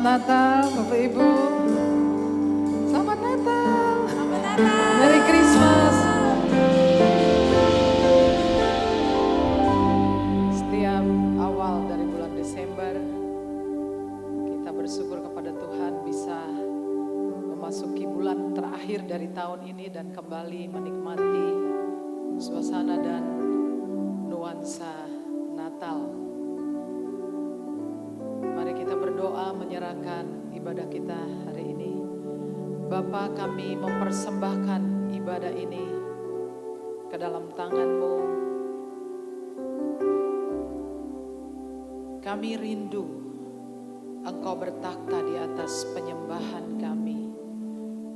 Natal Bapak Ibu. Selamat Natal. Selamat Natal. Merry Christmas. Setiap awal dari bulan Desember kita bersyukur kepada Tuhan bisa memasuki bulan terakhir dari tahun ini dan kembali menikmati suasana dan nuansa Natal. Mari kita berdoa menyerahkan ibadah kita hari ini. Bapa, kami mempersembahkan ibadah ini ke dalam tangan-Mu. Kami rindu Engkau bertakhta di atas penyembahan kami.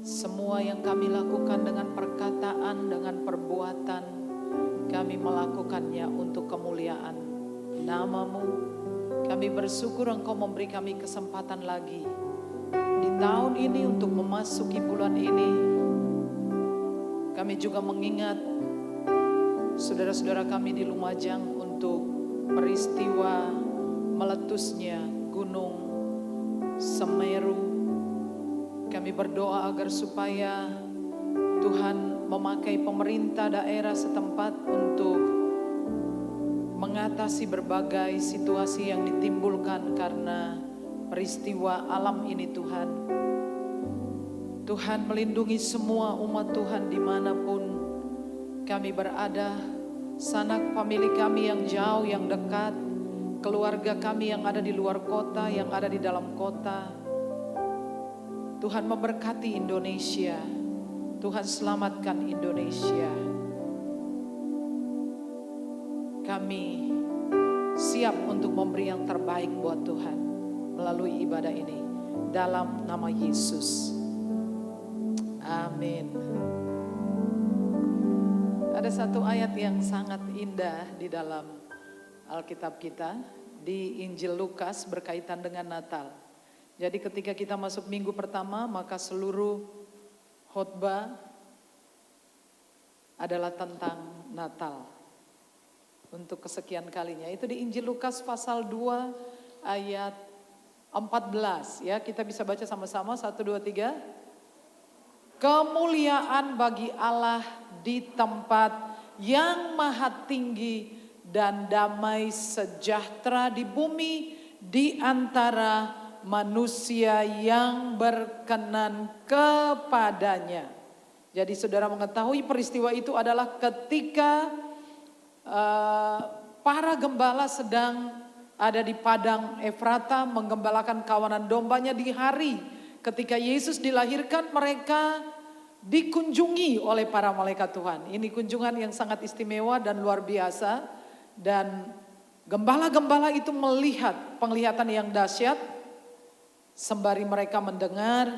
Semua yang kami lakukan dengan perkataan, dengan perbuatan, kami melakukannya untuk kemuliaan nama-Mu. Kami bersyukur Engkau memberi kami kesempatan lagi di tahun ini untuk memasuki bulan ini. Kami juga mengingat saudara-saudara kami di Lumajang untuk peristiwa meletusnya Gunung Semeru. Kami berdoa agar supaya Tuhan memakai pemerintah daerah setempat untuk mengatasi berbagai situasi yang ditimbulkan karena peristiwa alam ini Tuhan. Tuhan melindungi semua umat Tuhan dimanapun kami berada, sanak famili kami yang jauh, yang dekat, keluarga kami yang ada di luar kota, yang ada di dalam kota. Tuhan memberkati Indonesia, Tuhan selamatkan Indonesia. Kami siap untuk memberi yang terbaik buat Tuhan melalui ibadah ini. Dalam nama Yesus. Amin. Ada satu ayat yang sangat indah di dalam Alkitab kita. Di Injil Lukas berkaitan dengan Natal. Jadi ketika kita masuk minggu pertama, maka seluruh khotbah adalah tentang Natal. Untuk kesekian kalinya, itu di Injil Lukas pasal 2 ayat 14 ya, kita bisa baca sama-sama 1, 2, 3. Kemuliaan bagi Allah di tempat yang maha tinggi dan damai sejahtera di bumi di antara manusia yang berkenan kepadanya. Jadi saudara mengetahui peristiwa itu adalah ketika para gembala sedang ada di padang Efrata menggembalakan kawanan dombanya di hari ketika Yesus dilahirkan. Mereka dikunjungi oleh para malaikat Tuhan. Ini kunjungan yang sangat istimewa dan luar biasa. Dan gembala-gembala itu melihat penglihatan yang dahsyat sembari mereka mendengar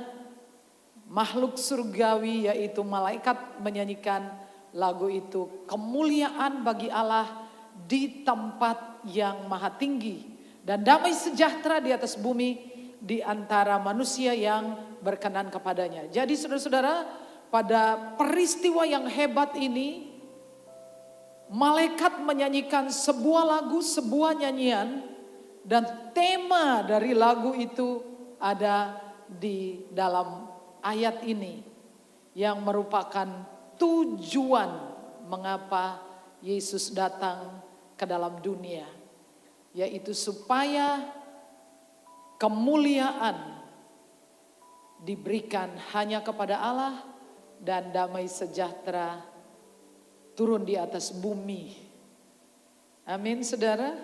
makhluk surgawi yaitu malaikat menyanyikan lagu itu, kemuliaan bagi Allah di tempat yang maha tinggi dan damai sejahtera di atas bumi di antara manusia yang berkenan kepadanya. Jadi saudara-saudara, pada peristiwa yang hebat ini, malaikat menyanyikan sebuah lagu, sebuah nyanyian, dan tema dari lagu itu ada di dalam ayat ini yang merupakan tujuan mengapa Yesus datang ke dalam dunia, yaitu supaya kemuliaan diberikan hanya kepada Allah dan damai sejahtera turun di atas bumi. Amin saudara.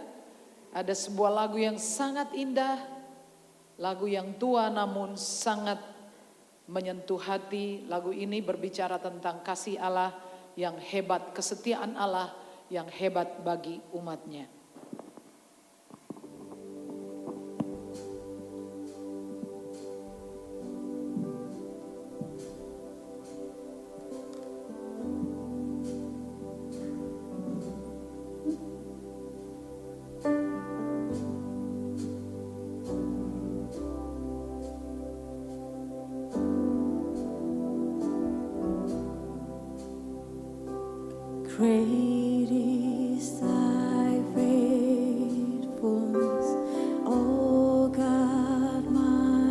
Ada sebuah lagu yang sangat indah, lagu yang tua namun sangat menyentuh hati. Lagu ini berbicara tentang kasih Allah yang hebat, kesetiaan Allah yang hebat bagi umatnya. Great is thy faithfulness, O God my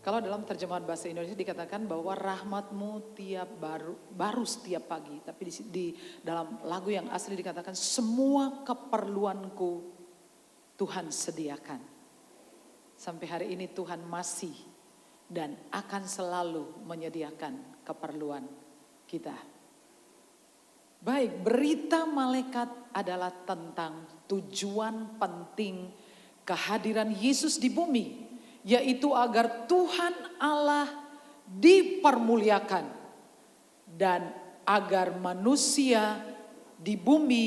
Kalau dalam terjemahan bahasa Indonesia dikatakan bahwa rahmatmu baru setiap pagi. Tapi di dalam lagu yang asli dikatakan semua keperluanku Tuhan sediakan. Sampai hari ini Tuhan masih dan akan selalu menyediakan keperluan kita. Baik, berita malaikat adalah tentang tujuan penting kehadiran Yesus di bumi. Yaitu agar Tuhan Allah dipermuliakan dan agar manusia di bumi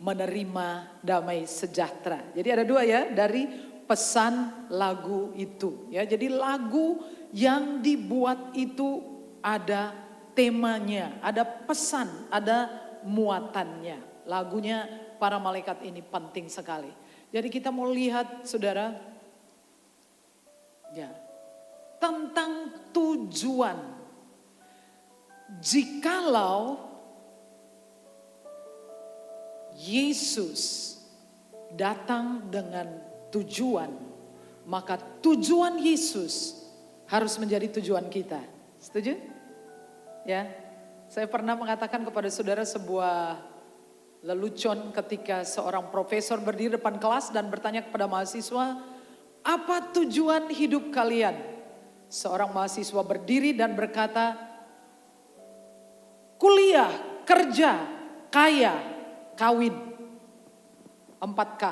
menerima damai sejahtera. Jadi ada dua ya dari pesan lagu itu ya. Jadi lagu yang dibuat itu ada temanya, ada pesan, ada muatannya. Lagunya para malaikat ini penting sekali. Jadi kita mau lihat saudara, ya, tentang tujuan. Jikalau Yesus datang dengan tujuan, maka tujuan Yesus harus menjadi tujuan kita. Setuju? Ya, saya pernah mengatakan kepada saudara sebuah lelucon ketika seorang profesor berdiri depan kelas dan bertanya kepada mahasiswa, apa tujuan hidup kalian? Seorang mahasiswa berdiri dan berkata, kuliah, kerja, kaya, kawin. 4K.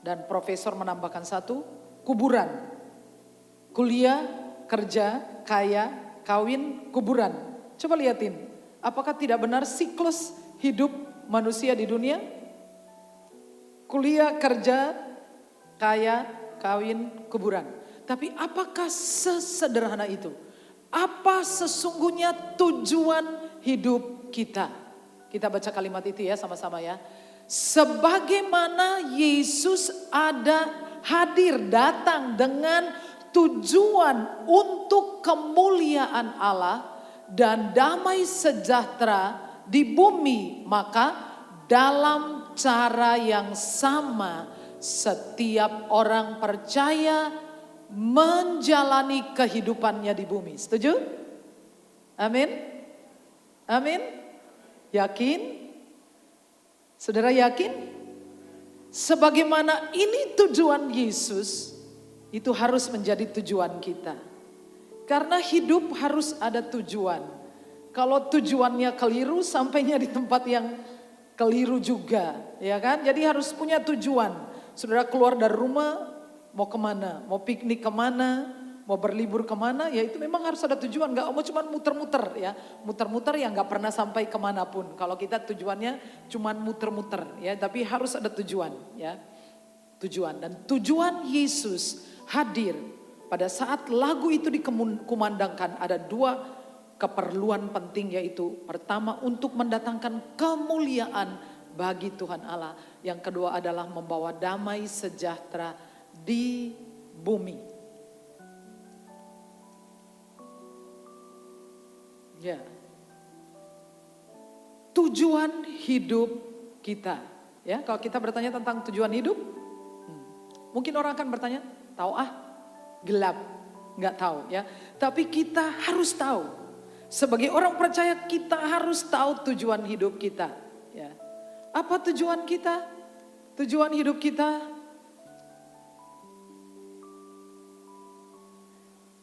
Dan profesor menambahkan 1, kuburan. Kuliah, kerja, kaya, kawin, kuburan. Coba lihatin, apakah tidak benar siklus hidup manusia di dunia? Kuliah, kerja, kaya, kawin, kuburan. Tapi apakah sesederhana itu? Apa sesungguhnya tujuan hidup kita? Kita baca kalimat itu ya sama-sama ya. Sebagaimana Yesus hadir datang dengan tujuan untuk kemuliaan Allah dan damai sejahtera di bumi, maka dalam cara yang sama setiap orang percaya menjalani kehidupannya di bumi. Setuju? Amin? Amin? Yakin? Saudara yakin? Sebagaimana ini tujuan Yesus, itu harus menjadi tujuan kita. Karena hidup harus ada tujuan. Kalau tujuannya keliru, sampainya di tempat yang keliru juga, ya kan? Jadi harus punya tujuan. Saudara keluar dari rumah, mau kemana? Mau piknik kemana? Mau berlibur kemana? Ya itu memang harus ada tujuan. Gak mau cuma muter-muter ya. Muter-muter yang gak pernah sampai kemanapun. Kalau kita tujuannya cuma muter-muter ya. Tapi harus ada tujuan ya. Tujuan. Dan tujuan Yesus hadir pada saat lagu itu dikumandangkan. Ada 2 keperluan penting, yaitu pertama untuk mendatangkan kemuliaan bagi Tuhan Allah. Yang kedua adalah membawa damai sejahtera di bumi. Ya. Tujuan hidup kita. Ya, kalau kita bertanya tentang tujuan hidup, mungkin orang akan bertanya, tahu gelap, nggak tahu ya. Tapi kita harus tahu. Sebagai orang percaya kita harus tahu tujuan hidup kita. Ya. Apa tujuan kita? Tujuan hidup kita?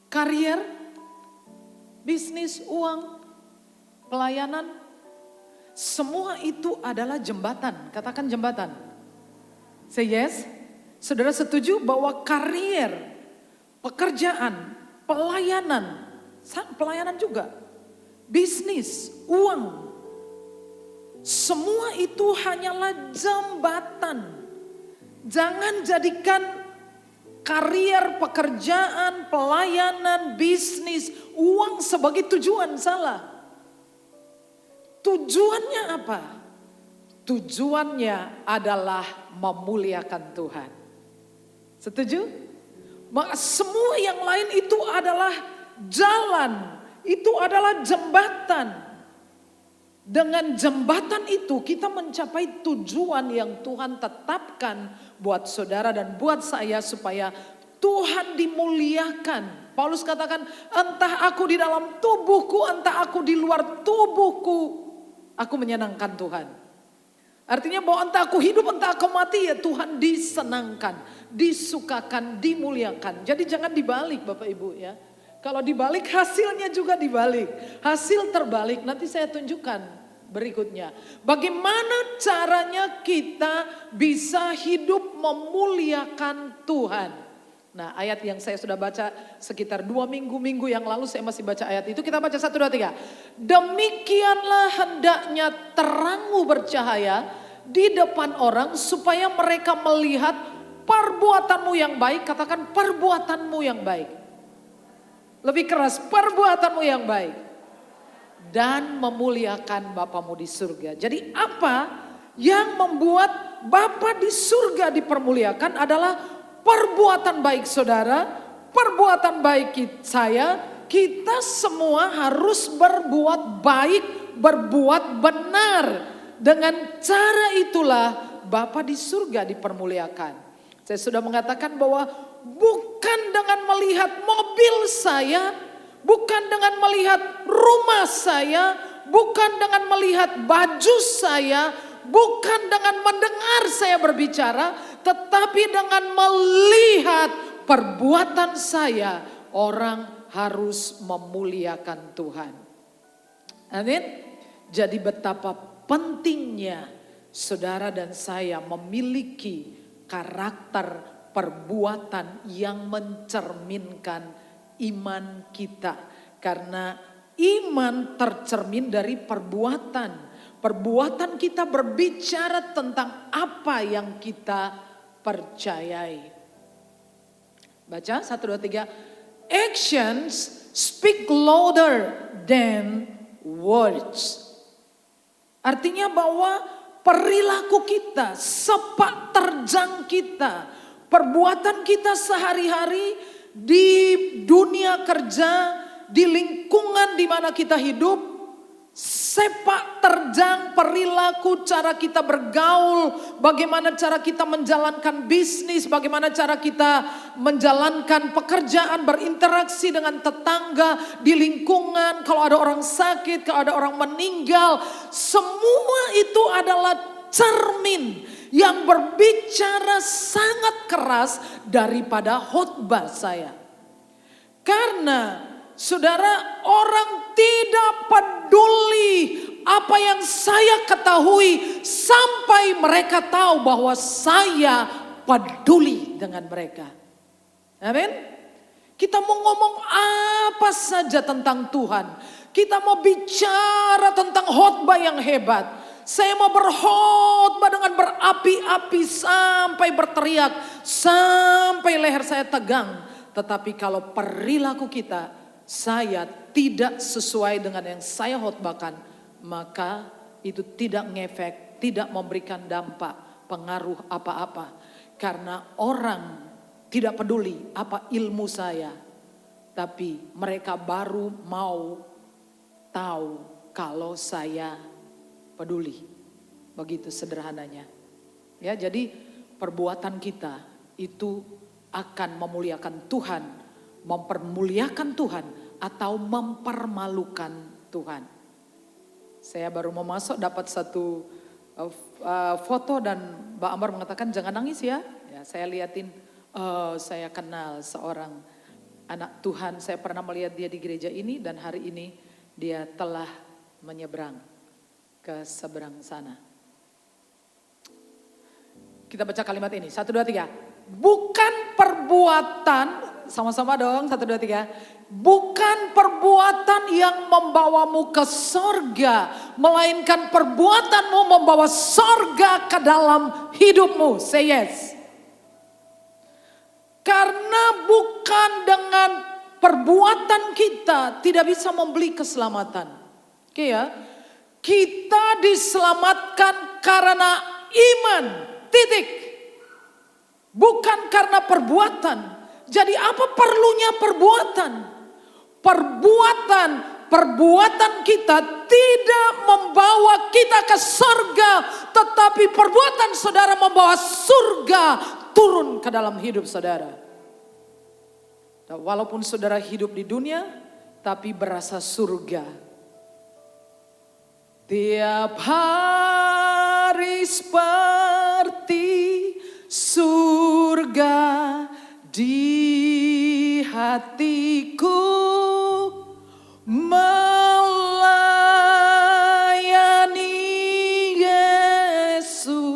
Karier, bisnis, uang, pelayanan. Semua itu adalah jembatan. Katakan jembatan. Say yes. Saudara setuju bahwa karier, pekerjaan, pelayanan juga, bisnis, uang, semua itu hanyalah jembatan. Jangan jadikan karier, pekerjaan, pelayanan, bisnis, uang sebagai tujuan, salah. Tujuannya apa? Tujuannya adalah memuliakan Tuhan. Setuju? Maka semua yang lain itu adalah jalan, itu adalah jembatan. Dengan jembatan itu kita mencapai tujuan yang Tuhan tetapkan buat saudara dan buat saya, supaya Tuhan dimuliakan. Paulus katakan, entah aku di dalam tubuhku, entah aku di luar tubuhku, aku menyenangkan Tuhan. Artinya bahwa entah aku hidup, entah aku mati, ya Tuhan disenangkan, disukakan, dimuliakan. Jadi jangan dibalik Bapak Ibu ya. Kalau dibalik hasilnya juga dibalik. Hasil terbalik nanti saya tunjukkan berikutnya. Bagaimana caranya kita bisa hidup memuliakan Tuhan. Nah ayat yang saya sudah baca sekitar 2 minggu yang lalu saya masih baca ayat itu. Kita baca 1, 2, 3. Demikianlah hendaknya terangmu bercahaya di depan orang supaya mereka melihat perbuatanmu yang baik. Katakan perbuatanmu yang baik. Lebih keras, perbuatanmu yang baik. Dan memuliakan Bapamu di surga. Jadi apa yang membuat Bapa di surga dipermuliakan adalah perbuatan baik saudara, perbuatan baik saya. Kita semua harus berbuat baik, berbuat benar. Dengan cara itulah Bapa di surga dipermuliakan. Saya sudah mengatakan bahwa bukan dengan melihat mobil saya, bukan dengan melihat rumah saya, bukan dengan melihat baju saya, bukan dengan mendengar saya berbicara, tetapi dengan melihat perbuatan saya, orang harus memuliakan Tuhan. Amin. Jadi betapa pentingnya saudara dan saya memiliki karakter perbuatan yang mencerminkan iman kita. Karena iman tercermin dari perbuatan. Perbuatan kita berbicara tentang apa yang kita percayai. Baca 1, 2, 3. Actions speak louder than words. Artinya bahwa perilaku kita, sepak terjang kita, perbuatan kita sehari-hari di dunia kerja, di lingkungan di mana kita hidup, sepak terjang perilaku, cara kita bergaul, bagaimana cara kita menjalankan bisnis, bagaimana cara kita menjalankan pekerjaan, berinteraksi dengan tetangga, di lingkungan, kalau ada orang sakit, kalau ada orang meninggal, semua itu adalah cermin yang berbicara sangat keras daripada khotbah saya. Karena saudara, orang tidak peduli apa yang saya ketahui sampai mereka tahu bahwa saya peduli dengan mereka. Amin. Kita mau ngomong apa saja tentang Tuhan. Kita mau bicara tentang khotbah yang hebat. Saya mau berkhotbah dengan berapi-api sampai berteriak, sampai leher saya tegang. Tetapi kalau perilaku kita, saya tidak sesuai dengan yang saya khotbahkan, maka itu tidak ngefek, tidak memberikan dampak, pengaruh apa-apa. Karena orang tidak peduli apa ilmu saya, tapi mereka baru mau tahu kalau saya peduli. Begitu sederhananya. Ya, jadi perbuatan kita itu akan memuliakan Tuhan, mempermuliakan Tuhan, atau mempermalukan Tuhan. Saya baru mau masuk dapat satu foto dan Mbak Ambar mengatakan jangan nangis ya. Ya saya liatin, saya kenal seorang anak Tuhan, saya pernah melihat dia di gereja ini dan hari ini dia telah menyeberang ke seberang sana. Kita baca kalimat ini, 1, 2, 3. Bukan perbuatan, sama-sama dong, 1, 2, 3. Bukan perbuatan yang membawamu ke sorga, melainkan perbuatanmu membawa sorga ke dalam hidupmu. Say yes. Karena bukan dengan perbuatan kita tidak bisa membeli keselamatan. Oke ya. Kita diselamatkan karena iman, titik. Bukan karena perbuatan. Jadi apa perlunya perbuatan? Perbuatan kita tidak membawa kita ke surga. Tetapi perbuatan saudara membawa surga turun ke dalam hidup saudara. Dan walaupun saudara hidup di dunia, tapi berasa surga. Tiap hari seperti surga di hatiku, melayani Yesus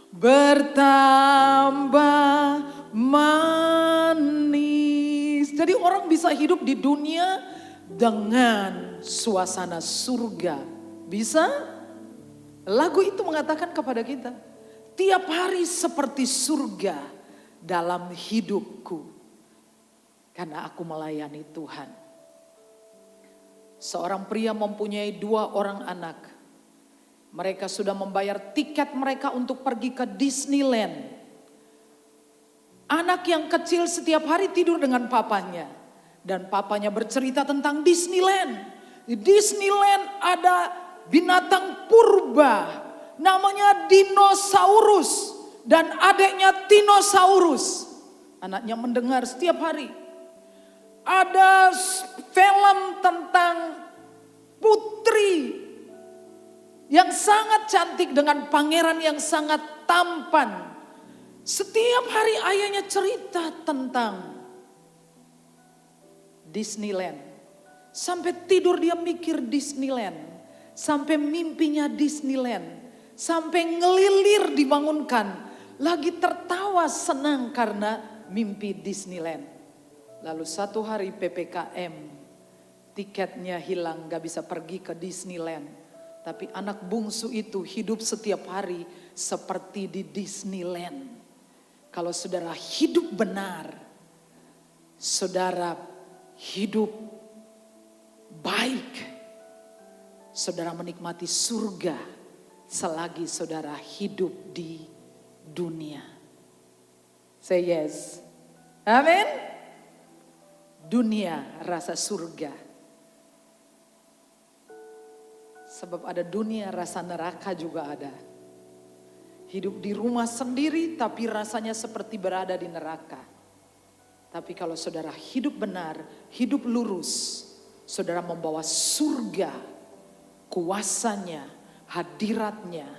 bertambah manis. Jadi orang bisa hidup di dunia dengan suasana surga. Bisa? Lagu itu mengatakan kepada kita, tiap hari seperti surga dalam hidupku, karena aku melayani Tuhan. Seorang pria mempunyai 2 orang anak. Mereka sudah membayar tiket mereka untuk pergi ke Disneyland. Anak yang kecil setiap hari tidur dengan papanya. Dan papanya bercerita tentang Disneyland. Di Disneyland ada binatang purba, namanya dinosaurus, dan adiknya Tinosaurus. Anaknya mendengar setiap hari. Ada film tentang putri yang sangat cantik dengan pangeran yang sangat tampan. Setiap hari ayahnya cerita tentang Disneyland. Sampai tidur dia mikir Disneyland. Sampai mimpinya Disneyland. Sampai ngelilir dibangunkan. Lagi tertawa senang karena mimpi Disneyland. Lalu satu hari PPKM. Tiketnya hilang, gak bisa pergi ke Disneyland. Tapi anak bungsu itu hidup setiap hari seperti di Disneyland. Kalau saudara hidup benar, saudara hidup baik, saudara menikmati surga selagi saudara hidup di dunia. Say yes. Amin. Dunia rasa surga. Sebab ada dunia rasa neraka juga ada. Hidup di rumah sendiri tapi rasanya seperti berada di neraka. Tapi kalau saudara hidup benar, hidup lurus, saudara membawa surga, kuasanya, hadiratnya,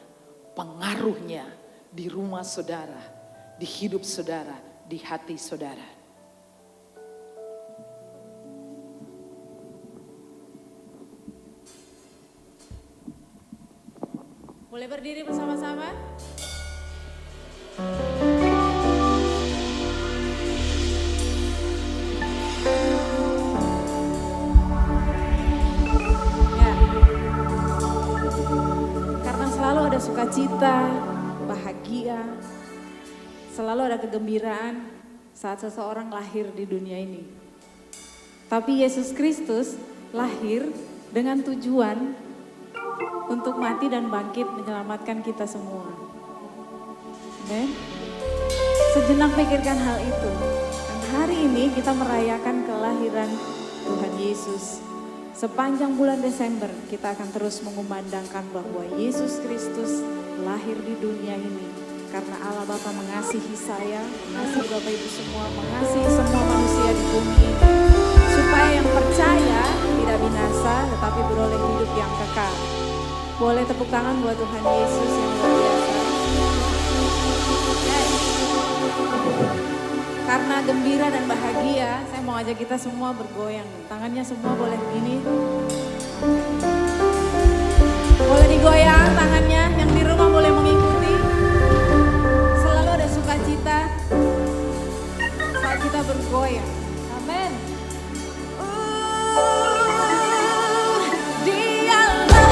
pengaruhnya di rumah saudara, di hidup saudara, di hati saudara. Boleh berdiri bersama-sama? Ya. Karena selalu ada sukacita, bahagia, selalu ada kegembiraan saat seseorang lahir di dunia ini. Tapi Yesus Kristus lahir dengan tujuan untuk mati dan bangkit menyelamatkan kita semua. Amen. Sejenak pikirkan hal itu. Dan hari ini kita merayakan kelahiran Tuhan Yesus. Sepanjang bulan Desember kita akan terus mengumandangkan bahwa Yesus Kristus lahir di dunia ini. Karena Allah Bapa mengasihi saya, mengasihi Bapak Ibu semua, mengasihi semua manusia di bumi ini. Supaya yang percaya tidak binasa tetapi beroleh hidup yang kekal. Boleh tepuk tangan buat Tuhan Yesus yang luar biasa. Karena gembira dan bahagia, saya mau ajak kita semua bergoyang. Tangannya semua boleh begini. Boleh digoyang tangannya, yang di rumah boleh mengikuti. Selalu ada sukacita saat kita bergoyang. Amin. Dia itu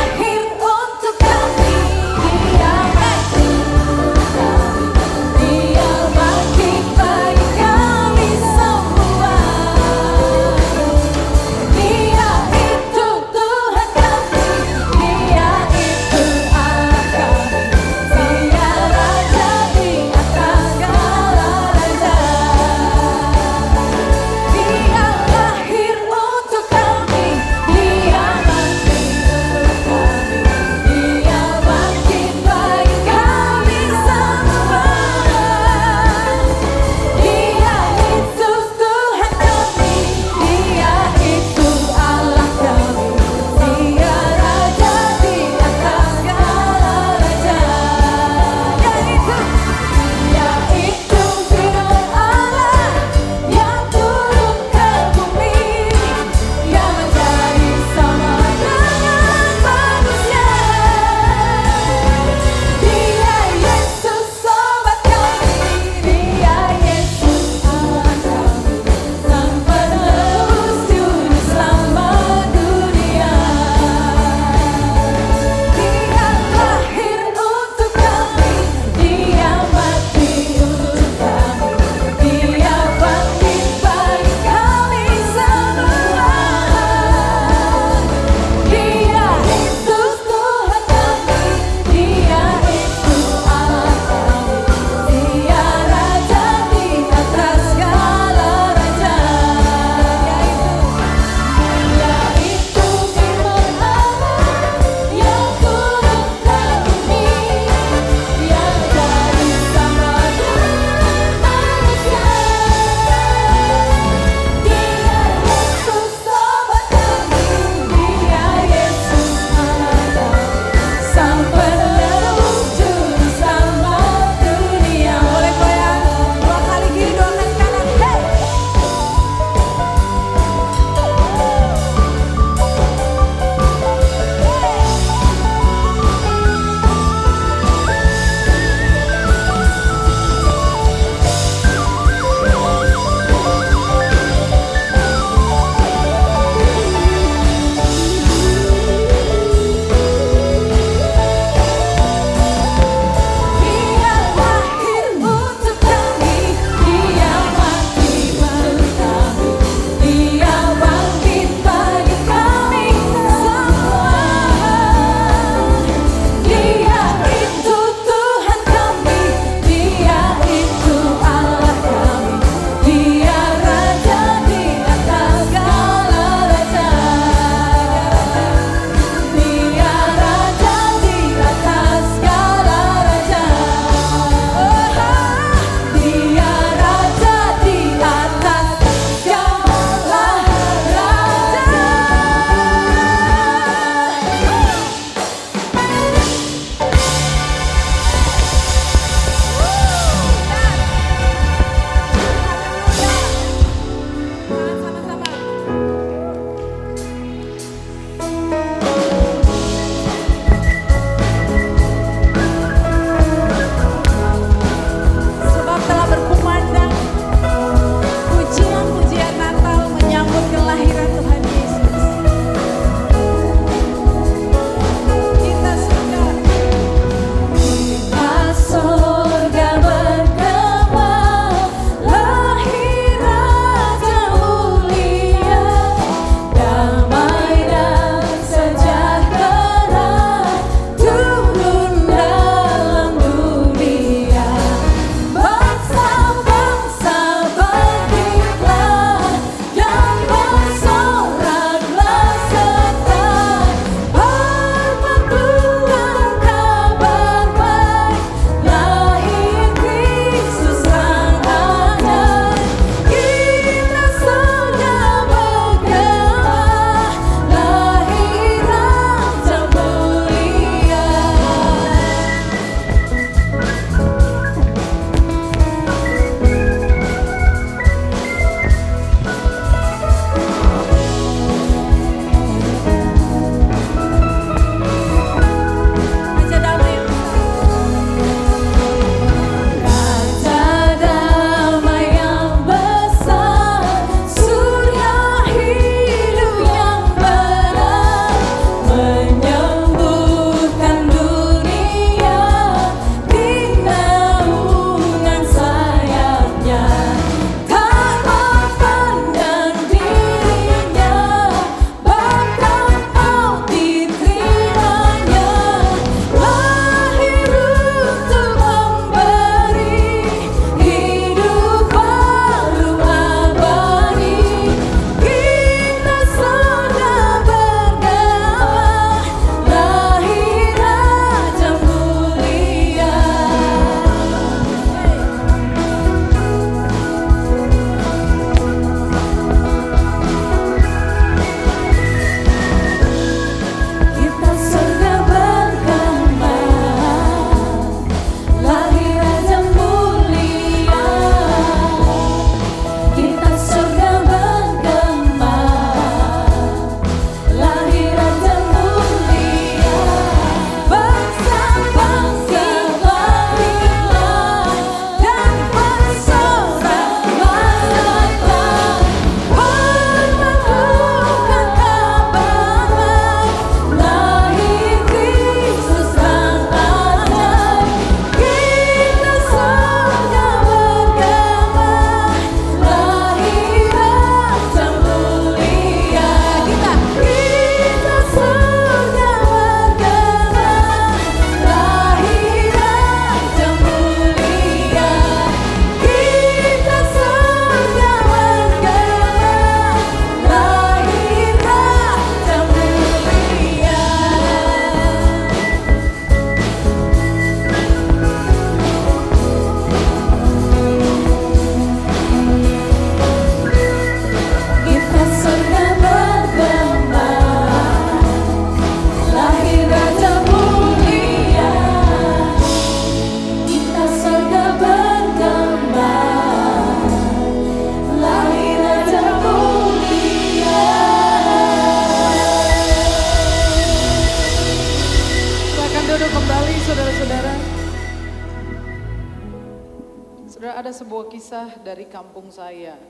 Saudara, ada sebuah kisah dari kampung saya.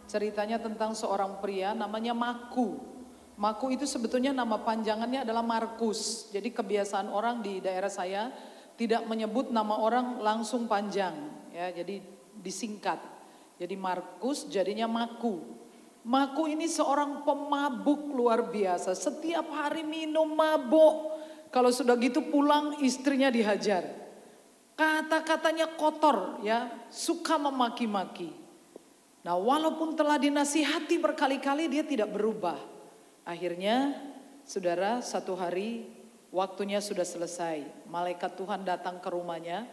Ceritanya tentang seorang pria namanya Maku. Maku itu sebetulnya nama panjangannya adalah Markus. Jadi kebiasaan orang di daerah saya tidak menyebut nama orang langsung panjang, ya, jadi disingkat. Jadi Markus jadinya Maku. Maku ini seorang pemabuk luar biasa. Setiap hari minum mabuk. Kalau sudah gitu pulang istrinya dihajar. Kata-katanya kotor, ya, suka memaki-maki. Nah, walaupun telah dinasihati berkali-kali dia tidak berubah. Akhirnya, saudara, satu hari waktunya sudah selesai. Malaikat Tuhan datang ke rumahnya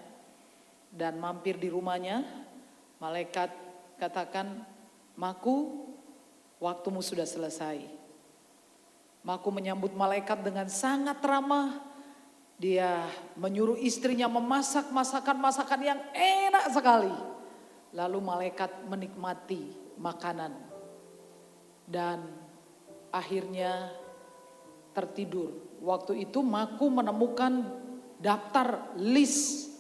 dan mampir di rumahnya. Malaikat katakan, Maku, waktumu sudah selesai. Maku menyambut malaikat dengan sangat ramah. Dia menyuruh istrinya memasak masakan yang enak sekali. Lalu malaikat menikmati makanan. Dan akhirnya tertidur. Waktu itu Maku menemukan daftar list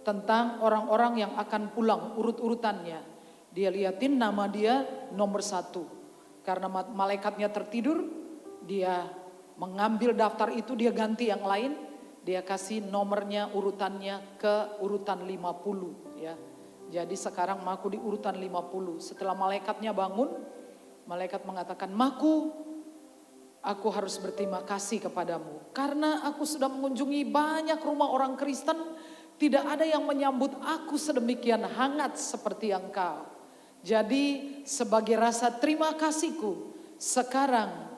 tentang orang-orang yang akan pulang, urut-urutannya. Dia liatin nama dia nomor 1. Karena malaikatnya tertidur, dia mengambil daftar itu, dia ganti yang lain. Dia kasih nomornya, urutannya ke urutan 50, ya. Jadi sekarang Maku di urutan 50. Setelah malaikatnya bangun, malaikat mengatakan, Maku, aku harus berterima kasih kepadamu. Karena aku sudah mengunjungi banyak rumah orang Kristen, tidak ada yang menyambut aku sedemikian hangat seperti engkau. Jadi sebagai rasa terima kasihku, sekarang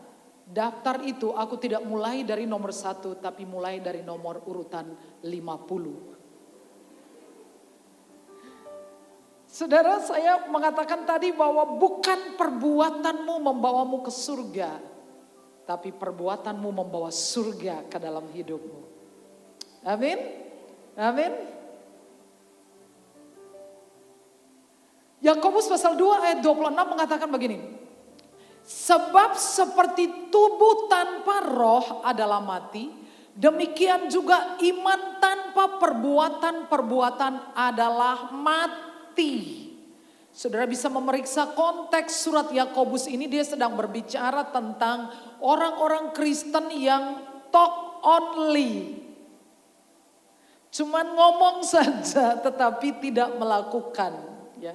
daftar itu aku tidak mulai dari nomor 1, tapi mulai dari nomor urutan 50. Saudara, saya mengatakan tadi bahwa bukan perbuatanmu membawamu ke surga, tapi perbuatanmu membawa surga ke dalam hidupmu. Amin? Amin? Yakobus pasal 2 ayat 26 mengatakan begini. Sebab seperti tubuh tanpa roh adalah mati, demikian juga iman tanpa perbuatan-perbuatan adalah mati. Saudara bisa memeriksa konteks surat Yakobus ini, dia sedang berbicara tentang orang-orang Kristen yang talk only. Cuman ngomong saja tetapi tidak melakukan, ya.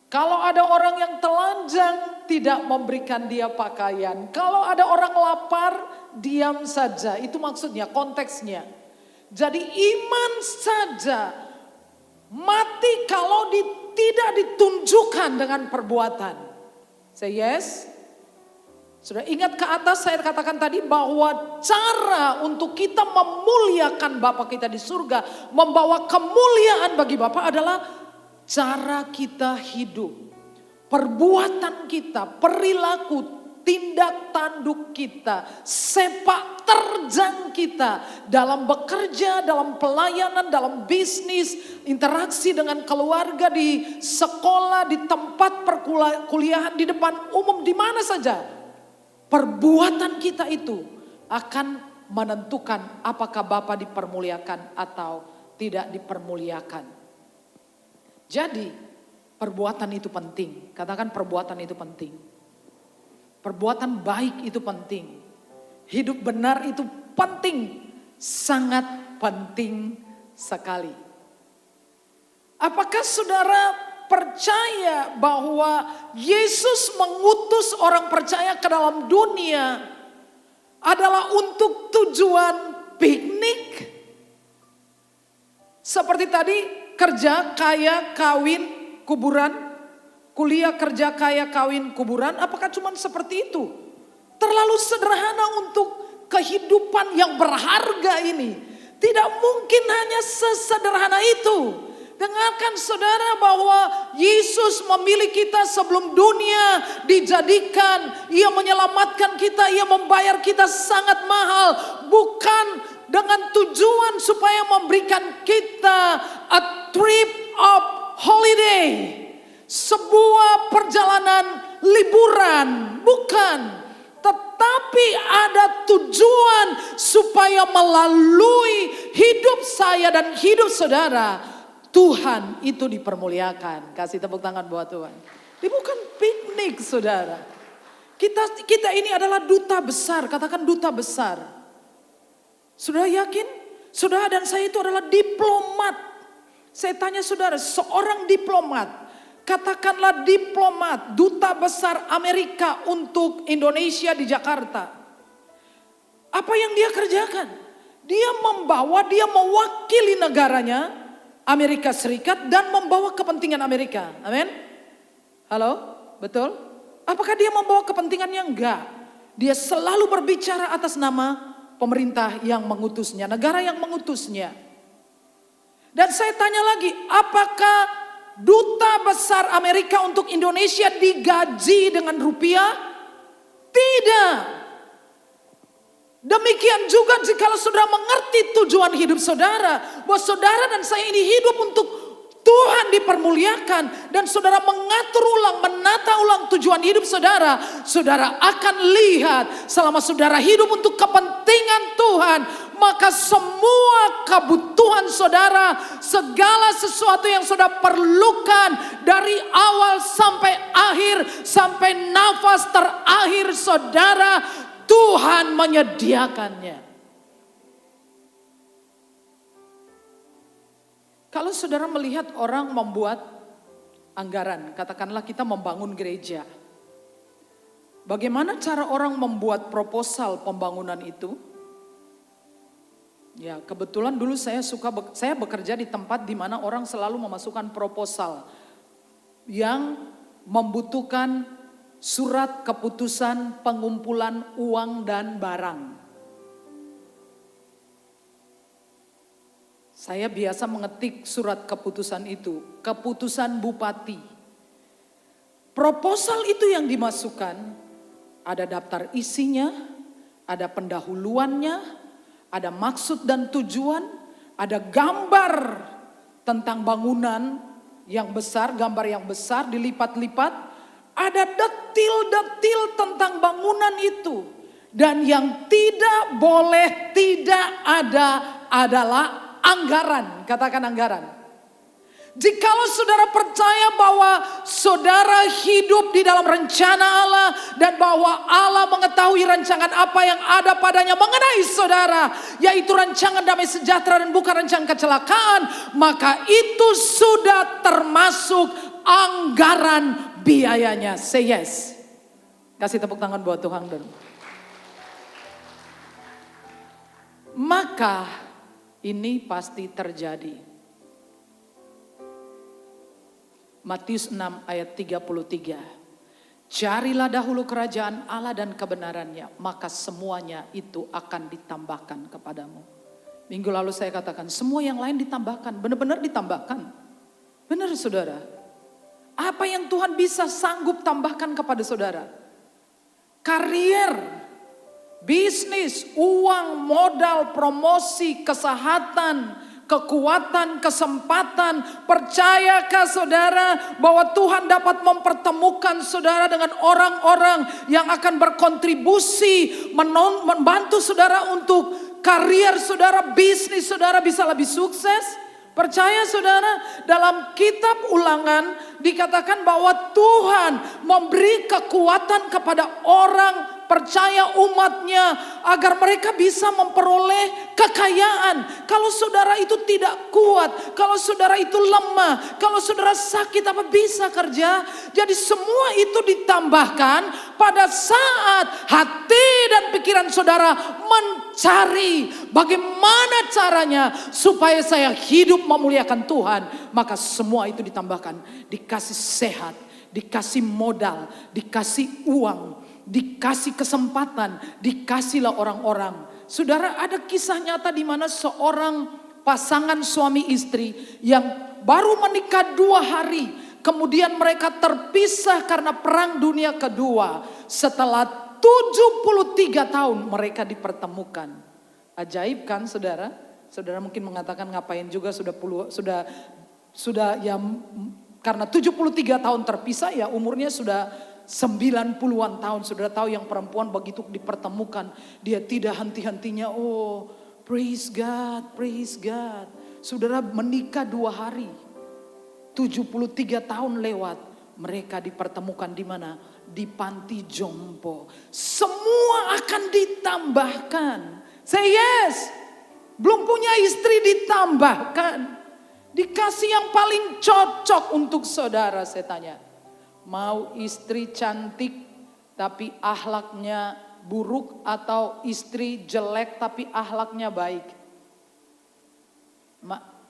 Kalau ada orang yang telanjang, tidak memberikan dia pakaian. Kalau ada orang lapar, diam saja. Itu maksudnya, konteksnya. Jadi iman saja mati kalau tidak ditunjukkan dengan perbuatan. Say yes. Sudah ingat ke atas saya katakan tadi bahwa cara untuk kita memuliakan Bapa kita di surga, membawa kemuliaan bagi Bapa adalah cara kita hidup, perbuatan kita, perilaku, tindak tanduk kita, sepak terjang kita dalam bekerja, dalam pelayanan, dalam bisnis, interaksi dengan keluarga, di sekolah, di tempat perkuliahan, di depan umum, di mana saja. Perbuatan kita itu akan menentukan apakah Bapa dipermuliakan atau tidak dipermuliakan. Jadi perbuatan itu penting. Katakan perbuatan itu penting. Perbuatan baik itu penting. Hidup benar itu penting. Sangat penting sekali. Apakah saudara percaya bahwa Yesus mengutus orang percaya ke dalam dunia adalah untuk tujuan piknik? Seperti tadi, kerja, kaya, kawin, kuburan. Kuliah, kerja, kaya, kawin, kuburan. Apakah cuma seperti itu? Terlalu sederhana untuk kehidupan yang berharga ini. Tidak mungkin hanya sesederhana itu. Dengarkan saudara bahwa Yesus memilih kita sebelum dunia dijadikan. Ia menyelamatkan kita, Ia membayar kita sangat mahal. Bukan dengan tujuan supaya memberikan kita a trip of holiday. Sebuah perjalanan liburan. Bukan. Tetapi ada tujuan supaya melalui hidup saya dan hidup saudara, Tuhan itu dipermuliakan. Kasih tepuk tangan buat Tuhan. Ini bukan piknik saudara. Kita ini adalah duta besar, katakan duta besar. Saudara yakin? Saudara dan saya itu adalah diplomat. Saya tanya saudara, seorang diplomat, katakanlah diplomat, duta besar Amerika untuk Indonesia di Jakarta. Apa yang dia kerjakan? Dia mewakili negaranya, Amerika Serikat, dan membawa kepentingan Amerika. Amin? Halo? Betul? Apakah dia membawa kepentingannya? Enggak. Dia selalu berbicara atas nama pemerintah yang mengutusnya, negara yang mengutusnya. Dan saya tanya lagi, apakah duta besar Amerika untuk Indonesia digaji dengan rupiah? Tidak. Demikian juga jika saudara mengerti tujuan hidup saudara, bahwa saudara dan saya ini hidup untuk Tuhan dipermuliakan, dan saudara mengatur ulang, menata ulang tujuan hidup saudara, saudara akan lihat selama saudara hidup untuk kepentingan Tuhan, maka semua kebutuhan saudara, segala sesuatu yang saudara perlukan dari awal sampai akhir, sampai nafas terakhir saudara, Tuhan menyediakannya. Kalau saudara melihat orang membuat anggaran, katakanlah kita membangun gereja. Bagaimana cara orang membuat proposal pembangunan itu? Ya, kebetulan dulu saya bekerja di tempat di mana orang selalu memasukkan proposal yang membutuhkan surat keputusan pengumpulan uang dan barang. Saya biasa mengetik surat keputusan itu, keputusan bupati. Proposal itu yang dimasukkan, ada daftar isinya, ada pendahuluannya, ada maksud dan tujuan, ada gambar tentang bangunan yang besar, gambar yang besar dilipat-lipat, ada detil-detil tentang bangunan itu. Dan yang tidak boleh tidak ada adalah anggaran, katakan anggaran. Jikalau saudara percaya bahwa saudara hidup di dalam rencana Allah dan bahwa Allah mengetahui rancangan apa yang ada padanya mengenai saudara, yaitu rancangan damai sejahtera dan bukan rancangan kecelakaan, maka itu sudah termasuk anggaran biayanya. Say yes. Kasih tepuk tangan buat Tuhan dulu. Maka ini pasti terjadi. Matius 6 ayat 33. Carilah dahulu kerajaan Allah dan kebenarannya, maka semuanya itu akan ditambahkan kepadamu. Minggu lalu saya katakan semua yang lain ditambahkan, benar-benar ditambahkan. Benar saudara. Apa yang Tuhan bisa sanggup tambahkan kepada saudara? Karier, bisnis, uang, modal, promosi, kesehatan, kekuatan, kesempatan. Percayakah saudara bahwa Tuhan dapat mempertemukan saudara dengan orang-orang yang akan berkontribusi, membantu saudara untuk karier saudara, bisnis saudara bisa lebih sukses? Percaya saudara, dalam kitab Ulangan dikatakan bahwa Tuhan memberi kekuatan kepada orang percaya umatnya agar mereka bisa memperoleh kekayaan. Kalau saudara itu tidak kuat, kalau saudara itu lemah, kalau saudara sakit, apa bisa kerja? Jadi semua itu ditambahkan pada saat hati dan pikiran saudara mencari bagaimana caranya supaya saya hidup memuliakan Tuhan. Maka semua itu ditambahkan, dikasih sehat, dikasih modal, dikasih uang, dikasih kesempatan, dikasihlah orang-orang. Saudara, ada kisah nyata di mana seorang pasangan suami istri yang baru menikah 2 hari, kemudian mereka terpisah karena perang dunia kedua. Setelah 73 tahun mereka dipertemukan. Ajaib kan saudara? Saudara mungkin mengatakan ngapain juga sudah ya, karena 73 tahun terpisah ya umurnya sudah 90-an tahun. Saudara tahu yang perempuan begitu dipertemukan, dia tidak henti-hentinya, oh praise God, praise God. Saudara menikah 2 hari, 73 tahun lewat, mereka dipertemukan di mana? Di panti jompo. Semua akan ditambahkan. Say yes. Belum punya istri ditambahkan. Dikasih yang paling cocok untuk saudara, saya tanya. Mau istri cantik tapi akhlaknya buruk atau istri jelek tapi akhlaknya baik?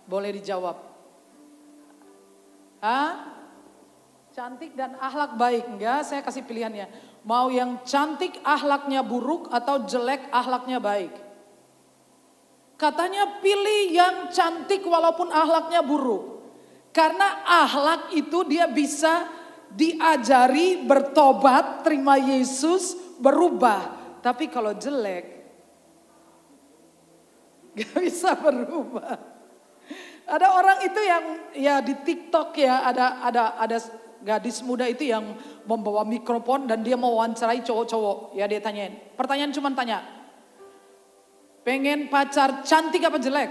Boleh dijawab. Cantik dan akhlak baik? Enggak, saya kasih pilihannya. Mau yang cantik akhlaknya buruk atau jelek akhlaknya baik? Katanya pilih yang cantik walaupun akhlaknya buruk. Karena akhlak itu dia bisa diajari, bertobat, terima Yesus, berubah. Tapi kalau jelek, gak bisa berubah. Ada orang itu yang ya di TikTok ya, ada gadis muda itu yang membawa mikrofon dan dia mau wawancarai cowok-cowok. Ya dia tanyain, pertanyaan cuma tanya, pengen pacar cantik apa jelek?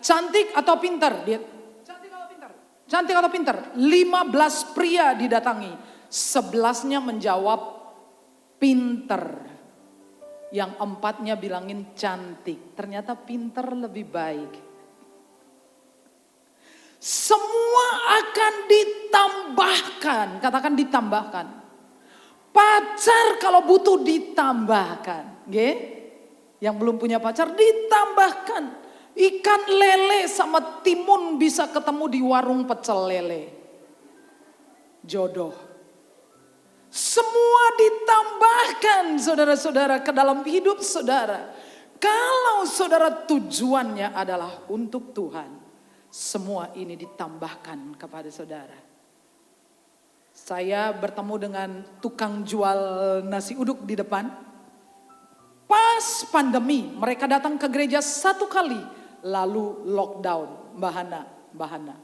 Cantik atau pintar? Dia cantik atau pintar? Cantik atau pintar? 15 pria didatangi, 11-nya menjawab pintar. Yang 4-nya bilangin cantik. Ternyata pintar lebih baik. Semua akan ditambahkan. Katakan ditambahkan. Pacar kalau butuh ditambahkan. Yang belum punya pacar ditambahkan. Ikan lele sama timun bisa ketemu di warung pecel lele. Jodoh. Semua ditambahkan saudara-saudara ke dalam hidup saudara. Kalau saudara tujuannya adalah untuk Tuhan. Semua ini ditambahkan kepada saudara. Saya bertemu dengan tukang jual nasi uduk di depan. Pas pandemi mereka datang ke gereja 1 kali. Lalu lockdown, bahana.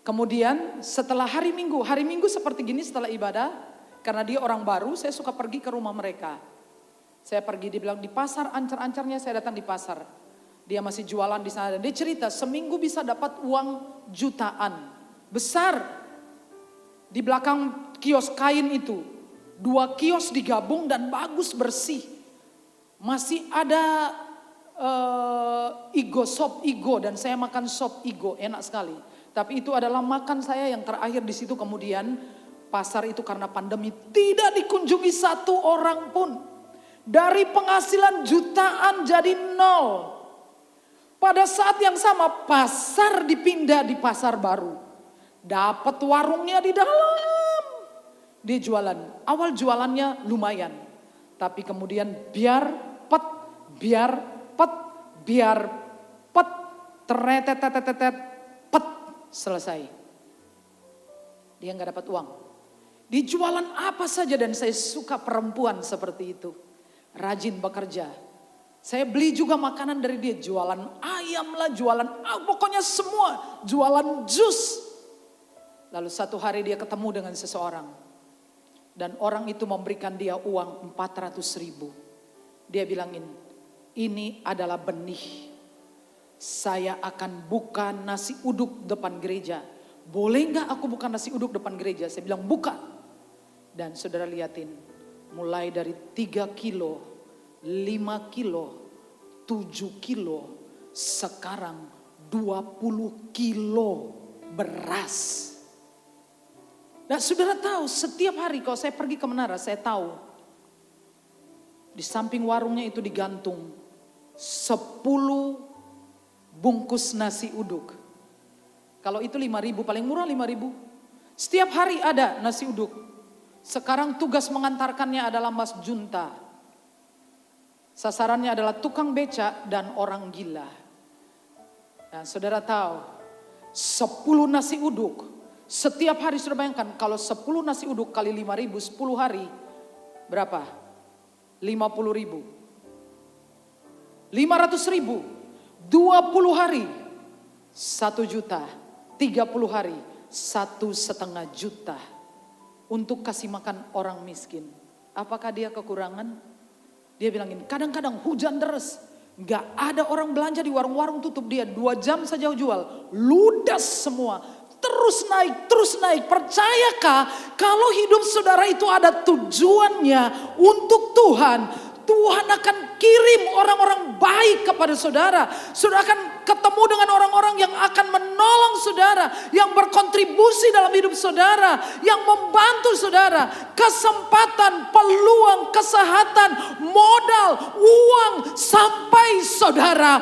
Kemudian setelah hari Minggu seperti gini setelah ibadah. Karena dia orang baru, saya suka pergi ke rumah mereka. Saya pergi, dia bilang di pasar, ancar-ancarnya saya datang di pasar. Dia masih jualan di sana dan dia cerita seminggu bisa dapat uang jutaan. Besar. Di belakang kios kain itu. 2 kios digabung dan bagus bersih. Masih ada sop igo dan saya makan sop igo, enak sekali. Tapi itu adalah makan saya yang terakhir di situ. Kemudian pasar itu karena pandemi tidak dikunjungi 1 orang pun. Dari penghasilan jutaan jadi 0. Pada saat yang sama pasar dipindah di pasar baru. Dapat warungnya di dalam. Dia jualan. Awal jualannya lumayan. Tapi kemudian biar pet, teretet, pet, selesai. Dia nggak dapat uang. Di jualan apa saja dan saya suka perempuan seperti itu. Rajin bekerja. Saya beli juga makanan dari dia. Jualan ayam lah, pokoknya semua. Jualan jus. Lalu satu hari dia ketemu dengan seseorang. Dan orang itu memberikan dia uang 400.000. Dia bilangin, ini adalah benih. Saya akan buka nasi uduk depan gereja. Boleh nggak aku buka nasi uduk depan gereja? Saya bilang buka. Dan saudara liatin, mulai dari 3 kilo, 5 kilo, 7 kilo, sekarang 20 kilo beras. Nah saudara tahu setiap hari kalau saya pergi ke menara saya tahu. Di samping warungnya itu digantung 10 bungkus nasi uduk. Kalau itu 5.000 paling murah 5.000. Setiap hari ada nasi uduk. Sekarang tugas mengantarkannya adalah Mas Junta. Sasarannya adalah tukang becak dan orang gila. Dan saudara tahu 10 nasi uduk. Setiap hari sudah bayangkan kalau 10 nasi uduk kali 5.000 10 hari berapa? 50.000. 500.000. 20 hari 1 juta. 30 hari 1,5 juta. Untuk kasih makan orang miskin. Apakah dia kekurangan? Dia bilangin kadang-kadang hujan deras. Gak ada orang belanja di warung-warung tutup dia. 2 jam saja jual. Ludas semua. Terus naik. Percayakah kalau hidup saudara itu ada tujuannya untuk Tuhan? Tuhan akan kirim orang-orang baik kepada saudara. Saudara akan ketemu dengan orang-orang yang akan menolong saudara. Yang berkontribusi dalam hidup saudara. Yang membantu saudara. Kesempatan, peluang, kesehatan, modal, uang. Sampai saudara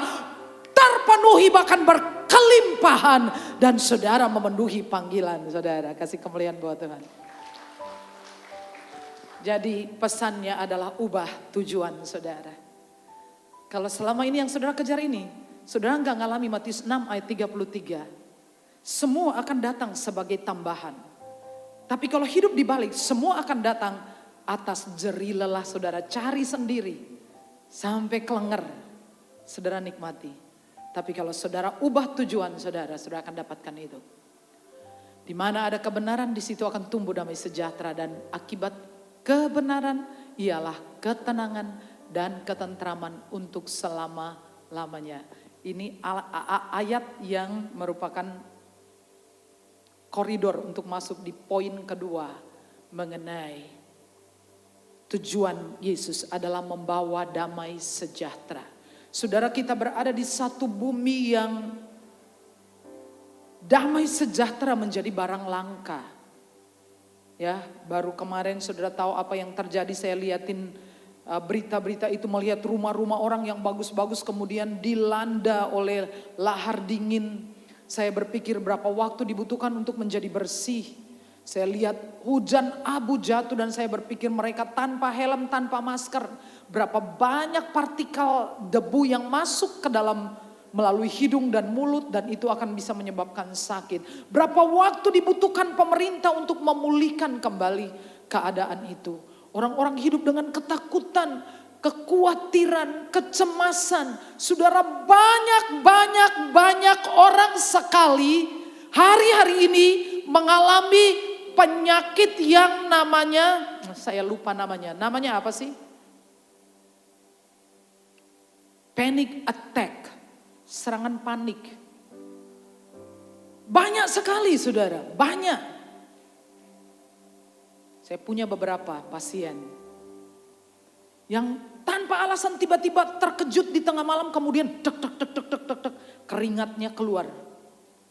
terpenuhi bahkan berkelimpahan. Dan saudara memenuhi panggilan saudara. Kasih kemuliaan buat Tuhan. Jadi pesannya adalah ubah tujuan saudara. Kalau selama ini yang saudara kejar ini, saudara nggak ngalami Matius 6 ayat 33. Semua akan datang sebagai tambahan. Tapi kalau hidup dibalik, semua akan datang atas jerih lelah saudara. Cari sendiri sampai kelenger. Saudara nikmati. Tapi kalau saudara ubah tujuan saudara, saudara akan dapatkan itu. Di mana ada kebenaran, di situ akan tumbuh damai sejahtera, dan akibat kebenaran ialah ketenangan dan ketentraman untuk selama-lamanya. Ini ayat yang merupakan koridor untuk masuk di poin kedua mengenai tujuan Yesus adalah membawa damai sejahtera. Saudara, kita berada di satu bumi yang damai sejahtera menjadi barang langka. Ya, baru kemarin saudara tahu apa yang terjadi, saya liatin berita-berita itu, melihat rumah-rumah orang yang bagus-bagus kemudian dilanda oleh lahar dingin. Saya berpikir berapa waktu dibutuhkan untuk menjadi bersih. Saya lihat hujan abu jatuh dan saya berpikir mereka tanpa helm, tanpa masker. Berapa banyak partikel debu yang masuk ke dalam melalui hidung dan mulut, dan itu akan bisa menyebabkan sakit. Berapa waktu dibutuhkan pemerintah untuk memulihkan kembali keadaan itu. Orang-orang hidup dengan ketakutan, kekhawatiran, kecemasan. Saudara, banyak orang sekali hari-hari ini mengalami penyakit yang namanya, saya lupa namanya. Namanya apa sih? Panic attack. Serangan panik. Banyak sekali saudara, banyak. Saya punya beberapa pasien yang tanpa alasan tiba-tiba terkejut di tengah malam, kemudian tek, keringatnya keluar.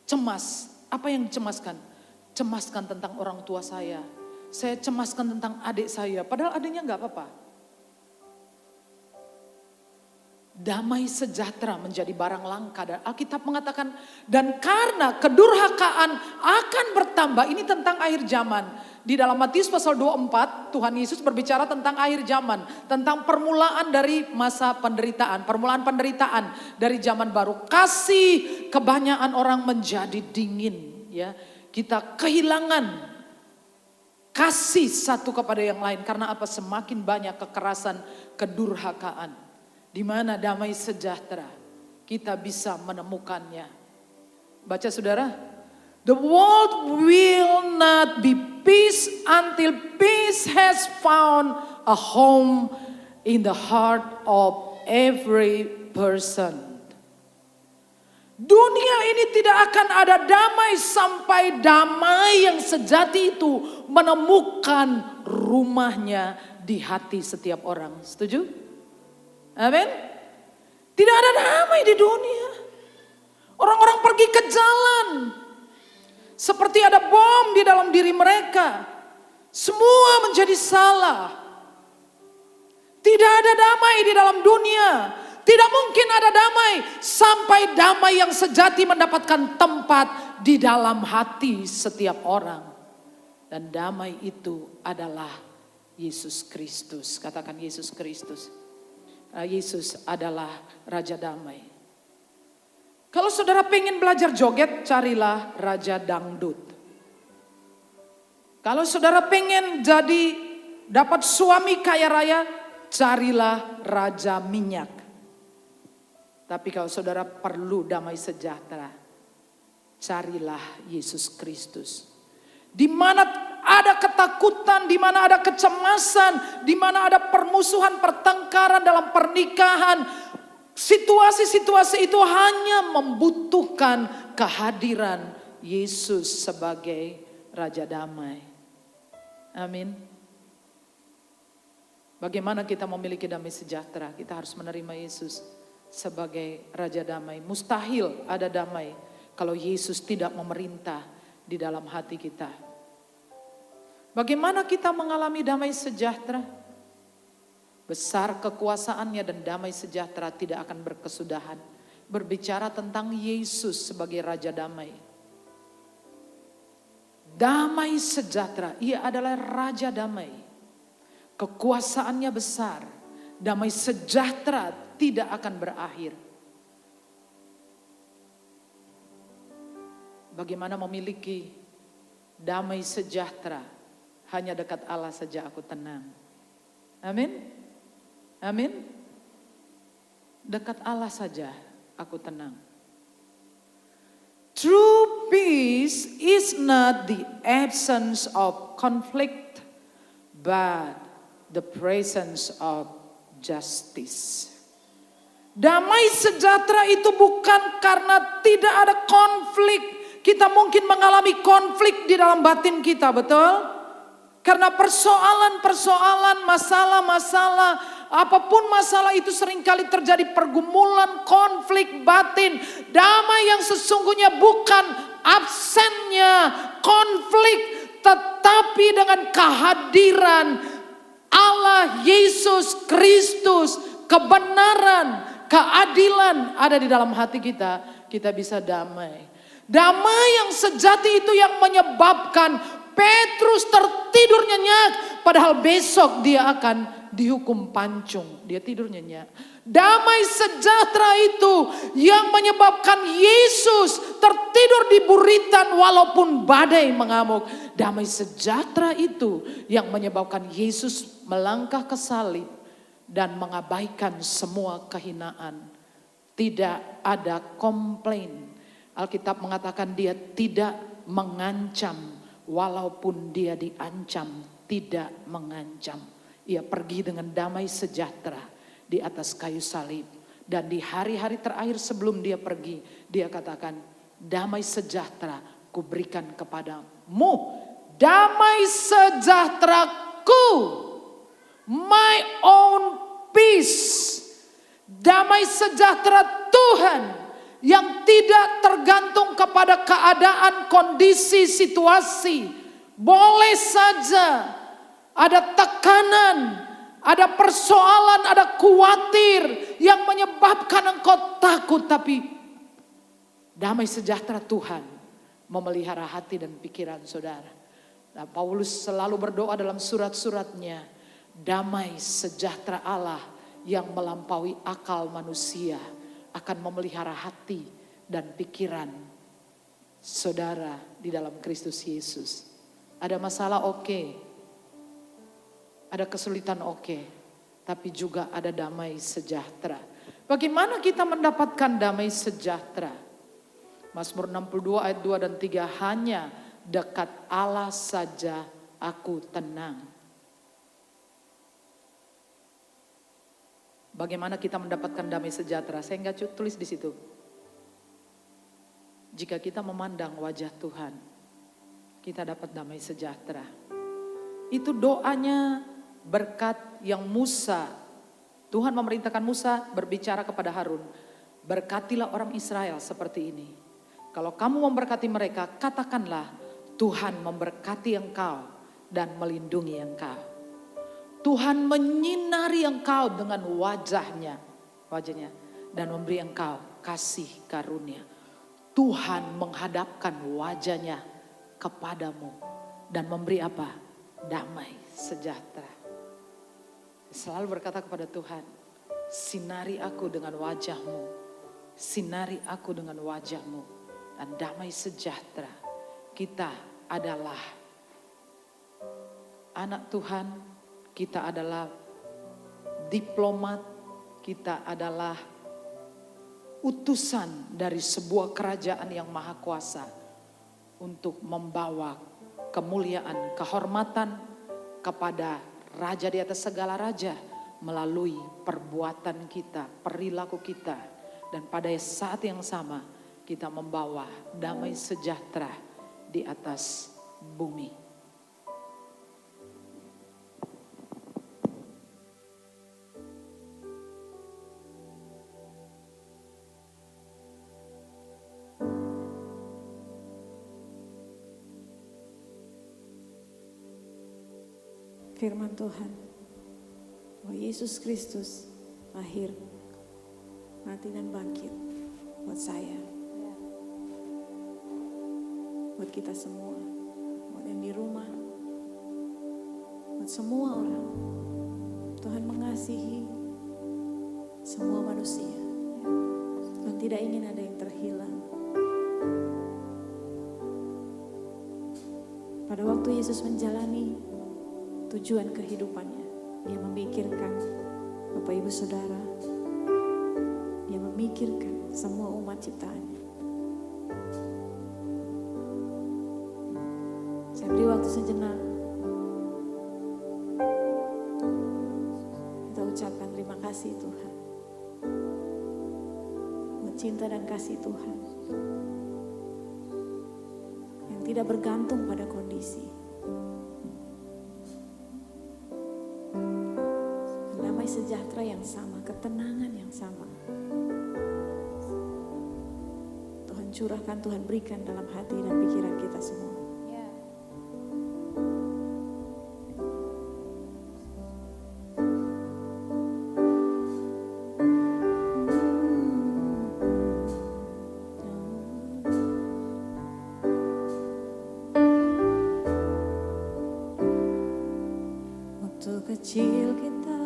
Cemas, apa yang dicemaskan? Cemaskan tentang orang tua saya cemaskan tentang adik saya, padahal adiknya gak apa-apa. Damai sejahtera menjadi barang langka, dan Alkitab mengatakan, dan karena kedurhakaan akan bertambah. Ini tentang akhir zaman. Di dalam Matius pasal 24, Tuhan Yesus berbicara tentang akhir zaman, tentang permulaan dari masa penderitaan, permulaan penderitaan dari zaman baru. Kasih kebanyakan orang menjadi dingin, ya. Kita kehilangan kasih satu kepada yang lain, karena apa? Semakin banyak kekerasan, kedurhakaan. Di mana damai sejahtera kita bisa menemukannya. Baca saudara. The world will not be peace until peace has found a home in the heart of every person. Dunia ini tidak akan ada damai sampai damai yang sejati itu menemukan rumahnya di hati setiap orang. Setuju? Amin. Tidak ada damai di dunia. Orang-orang pergi ke jalan seperti ada bom di dalam diri mereka. Semua menjadi salah. Tidak ada damai di dalam dunia. Tidak mungkin ada damai sampai damai yang sejati mendapatkan tempat di dalam hati setiap orang. Dan damai itu adalah Yesus Kristus. Katakan Yesus Kristus. Yesus adalah Raja Damai. Kalau saudara pengen belajar joget, carilah Raja Dangdut. Kalau saudara pengen dapat suami kaya raya, carilah Raja Minyak. Tapi kalau saudara perlu damai sejahtera, carilah Yesus Kristus. Di mana ada ketakutan, di mana ada kecemasan, di mana ada permusuhan, pertengkaran dalam pernikahan, Situasi-situasi itu hanya membutuhkan kehadiran Yesus sebagai Raja Damai. Amin. Bagaimana kita memiliki damai sejahtera? Kita harus menerima Yesus sebagai Raja Damai. Mustahil ada damai kalau Yesus tidak memerintah di dalam hati kita. Bagaimana kita mengalami damai sejahtera? Besar kekuasaannya dan damai sejahtera tidak akan berkesudahan. Berbicara tentang Yesus sebagai Raja Damai. Damai sejahtera, ia adalah Raja Damai. Kekuasaannya besar. Damai sejahtera tidak akan berakhir. Bagaimana memiliki damai sejahtera? Hanya dekat Allah saja aku tenang. Amin. Amin. Dekat Allah saja aku tenang. True peace is not the absence of conflict, but the presence of justice. Damai sejahtera itu bukan karena tidak ada konflik. Kita mungkin mengalami konflik di dalam batin kita, betul? Karena persoalan-persoalan, masalah-masalah, apapun masalah itu seringkali terjadi pergumulan, konflik batin. Damai yang sesungguhnya bukan absennya konflik, tetapi dengan kehadiran Allah Yesus Kristus, kebenaran, keadilan ada di dalam hati kita, kita bisa damai. Damai yang sejati itu yang menyebabkan Petrus tertidur nyenyak, padahal besok dia akan dihukum pancung. Dia tidur nyenyak. Damai sejahtera itu yang menyebabkan Yesus tertidur di buritan walaupun badai mengamuk. Damai sejahtera itu yang menyebabkan Yesus melangkah ke salib dan mengabaikan semua kehinaan. Tidak ada komplain. Alkitab mengatakan dia tidak mengancam. Walaupun dia diancam, tidak mengancam. Ia pergi dengan damai sejahtera di atas kayu salib. Dan di hari-hari terakhir sebelum dia pergi, dia katakan, damai sejahtera kuberikan kepadamu. Damai sejahteraku, my own peace. Damai sejahtera Tuhan yang tidak tergantung kepada keadaan, kondisi, situasi. Boleh saja ada tekanan, ada persoalan, ada khawatir yang menyebabkan engkau takut. Tapi damai sejahtera Tuhan memelihara hati dan pikiran saudara. Nah, Paulus selalu berdoa dalam surat-suratnya. Damai sejahtera Allah yang melampaui akal manusia akan memelihara hati dan pikiran saudara di dalam Kristus Yesus. Ada masalah oke. Ada kesulitan oke. Tapi juga ada damai sejahtera. Bagaimana kita mendapatkan damai sejahtera? Mazmur 62 ayat 2 dan 3. Hanya dekat Allah saja aku tenang. Bagaimana kita mendapatkan damai sejahtera? Saya enggak tulis di situ. Jika kita memandang wajah Tuhan, kita dapat damai sejahtera. Itu doanya berkat yang Musa. Tuhan memerintahkan Musa berbicara kepada Harun. Berkatilah orang Israel seperti ini. Kalau kamu memberkati mereka, katakanlah Tuhan memberkati engkau dan melindungi engkau. Tuhan menyinari engkau dengan wajahnya dan memberi engkau kasih karunia. Tuhan menghadapkan wajahnya kepadamu dan memberi apa? Damai sejahtera. Selalu berkata kepada Tuhan, sinari aku dengan wajahmu, sinari aku dengan wajahmu dan damai sejahtera. Kita adalah anak Tuhan. Kita adalah diplomat, kita adalah utusan dari sebuah kerajaan yang maha kuasa untuk membawa kemuliaan, kehormatan kepada Raja di atas segala raja, melalui perbuatan kita, perilaku kita. Dan pada saat yang sama kita membawa damai sejahtera di atas bumi. Firman Tuhan bahwa Yesus Kristus lahir, mati dan bangkit buat saya, buat kita semua, buat yang di rumah, buat semua orang. Tuhan mengasihi semua manusia dan tidak ingin ada yang terhilang. Pada waktu Yesus menjalani tujuan kehidupannya, dia memikirkan Bapak Ibu Saudara, dia memikirkan semua umat ciptaannya. Saya beri waktu sejenak, kita ucapkan terima kasih Tuhan buat cinta dan kasih Tuhan yang tidak bergantung pada kondisi. Damai sejahtera yang sama, ketenangan yang sama. Tuhan curahkan, Tuhan berikan dalam hati dan pikiran kita semua. Waktu kecil kita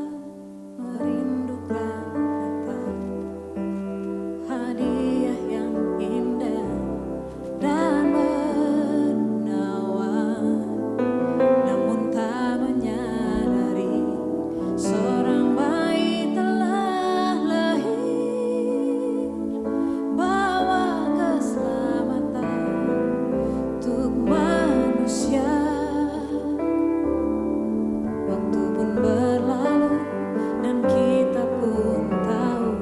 merindukan Natal, hadiah yang indah dan menawan. Namun tak menyadari seorang bayi telah lahir, bawa keselamatan untuk manusia. Waktu pun berlalu dan kita pun tahu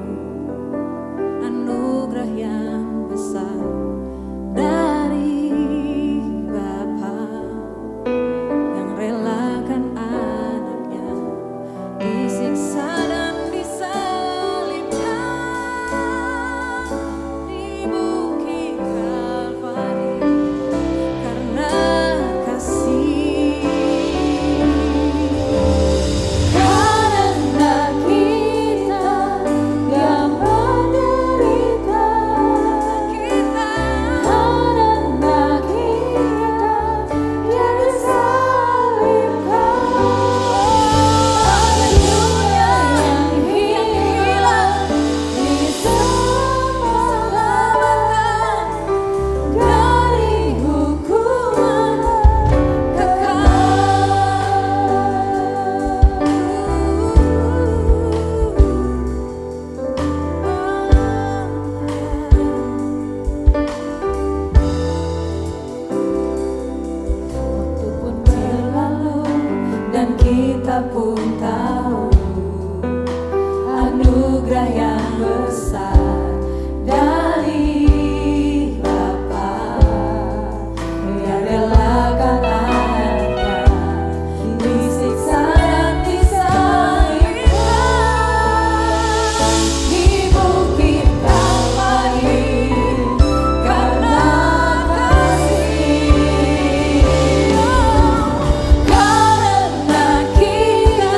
anugerah yang besar dari Bapa yang relakan anaknya disiksa dan disalibkan di bukit Kalvari karena kasih. Karena kita yang menderita, karena kita yang disalibkan, ada dunia yang hilang bisa selamatkan dari hukuman Waktu pun berlalu dan kita pun tahu anugerah yang besar dari Bapa yang relakan anaknya disiksa dan disalibkan di bukit Kalvari karena kasih. Karena kita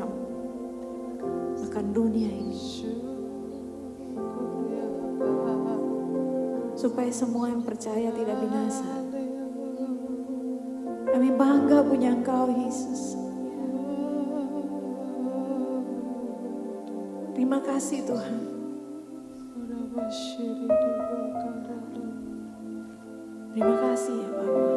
Kamu akan dunia ini, supaya semua yang percaya tidak binasa. Kami bangga punya Engkau, Yesus. Terima kasih Tuhan. Terima kasih ya Bapa.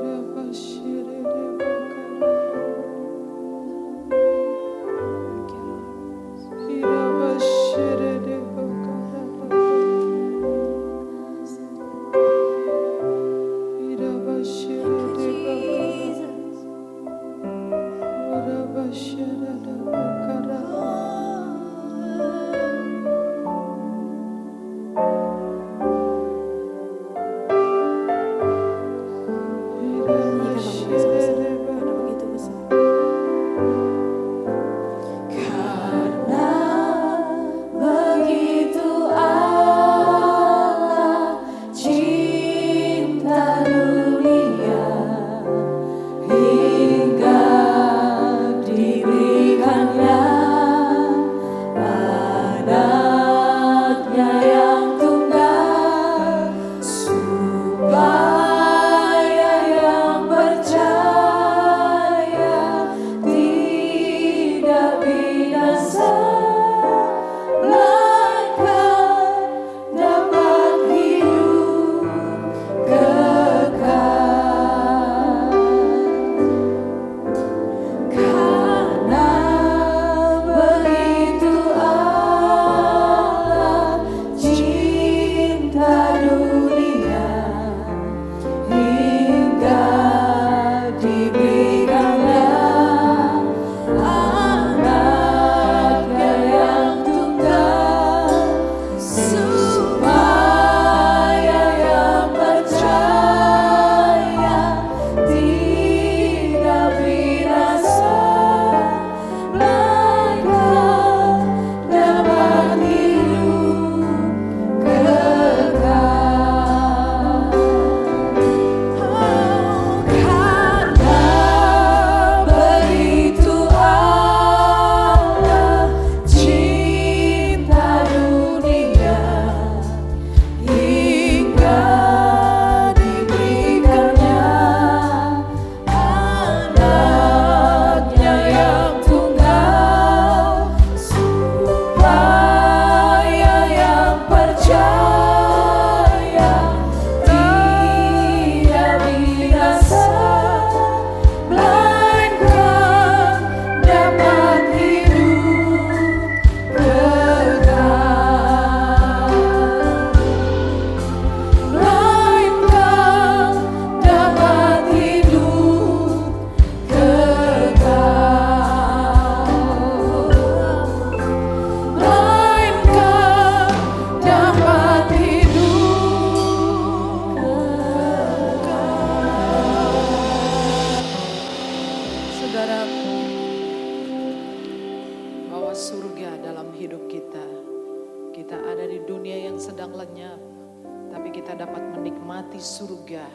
surga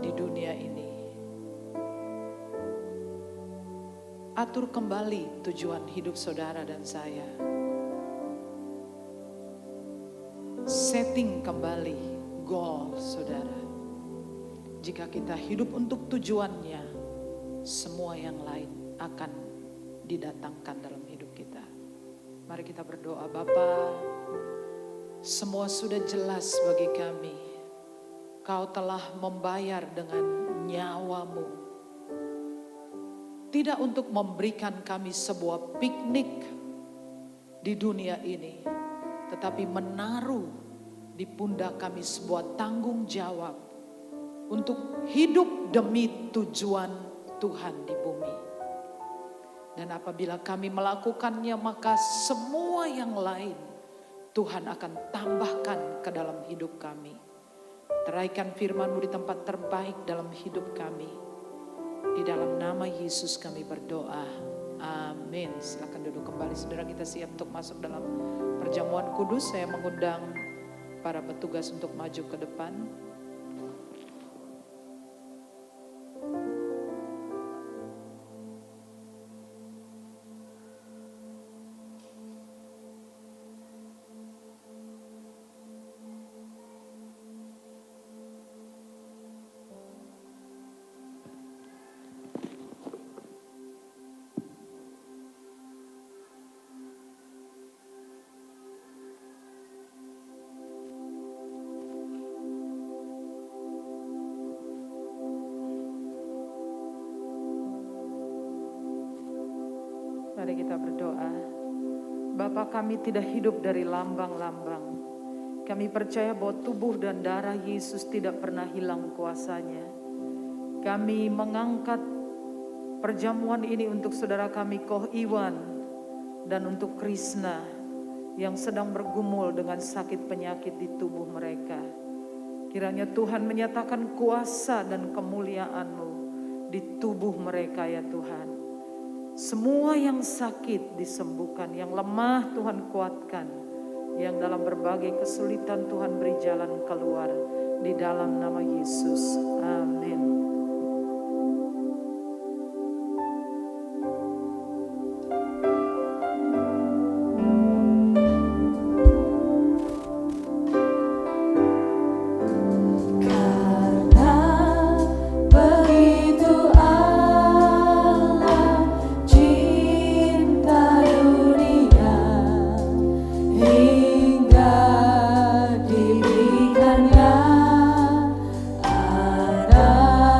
di dunia ini. Atur kembali tujuan hidup saudara dan saya. Setting kembali goal saudara. Jika kita hidup untuk tujuannya, semua yang lain akan didatangkan dalam hidup kita. Mari kita berdoa. Bapa, semua sudah jelas bagi kami. Kau telah membayar dengan nyawamu. Tidak untuk memberikan kami sebuah piknik di dunia ini, tetapi menaruh di pundak kami sebuah tanggung jawab untuk hidup demi tujuan Tuhan di bumi. Dan apabila kami melakukannya, maka semua yang lain Tuhan akan tambahkan ke dalam hidup kami. Teraikan firman-Mu di tempat terbaik dalam hidup kami. Di dalam nama Yesus kami berdoa. Amin. Silakan duduk kembali saudara, kita siap untuk masuk dalam perjamuan kudus. Saya mengundang para petugas untuk maju ke depan. Mari kita berdoa. Bapa, kami tidak hidup dari lambang-lambang. Kami percaya bahwa tubuh dan darah Yesus tidak pernah hilang kuasanya. Kami mengangkat perjamuan ini untuk saudara kami Koh Iwan dan untuk Krishna yang sedang bergumul dengan sakit penyakit di tubuh mereka. Kiranya Tuhan menyatakan kuasa dan kemuliaan-Mu di tubuh mereka ya Tuhan. Semua yang sakit disembuhkan, yang lemah Tuhan kuatkan, yang dalam berbagai kesulitan Tuhan beri jalan keluar di dalam nama Yesus. Amin. Hingga diberikannya anak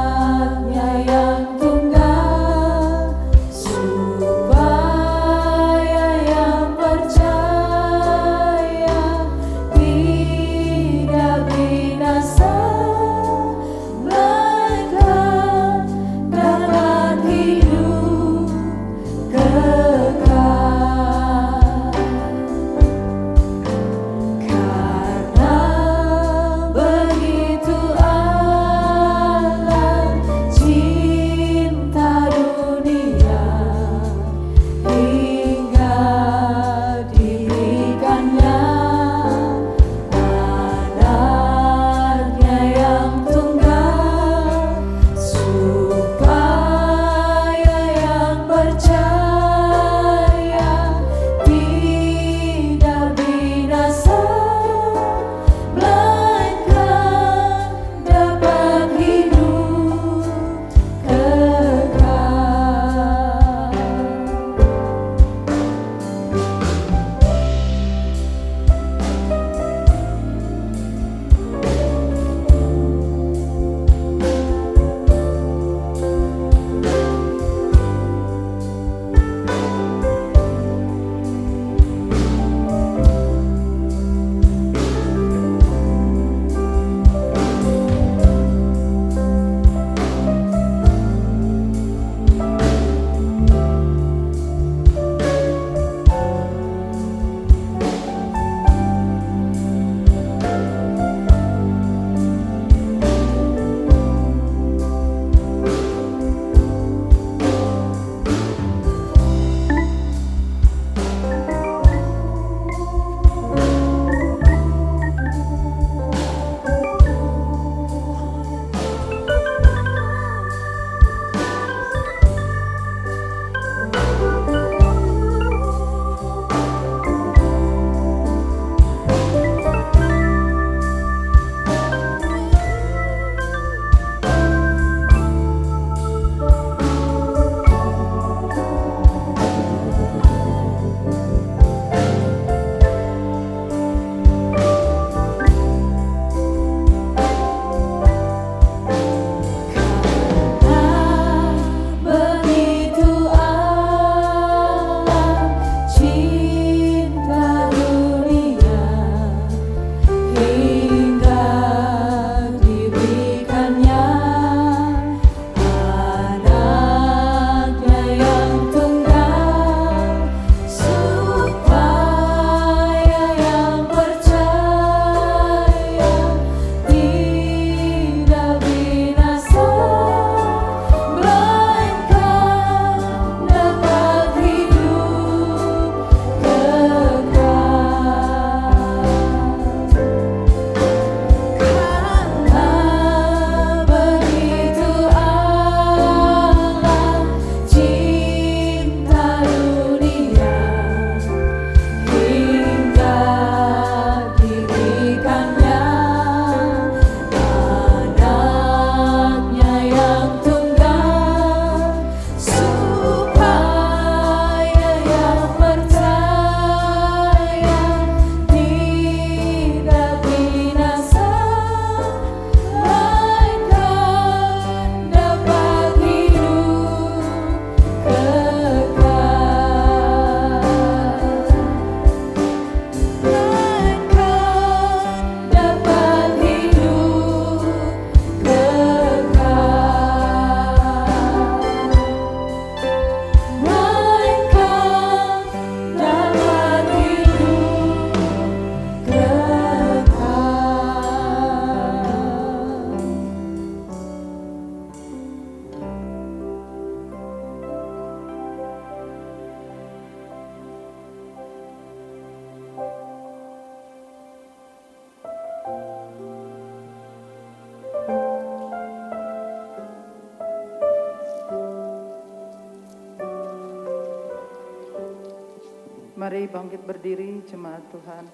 Mari bangkit berdiri jemaat Tuhan.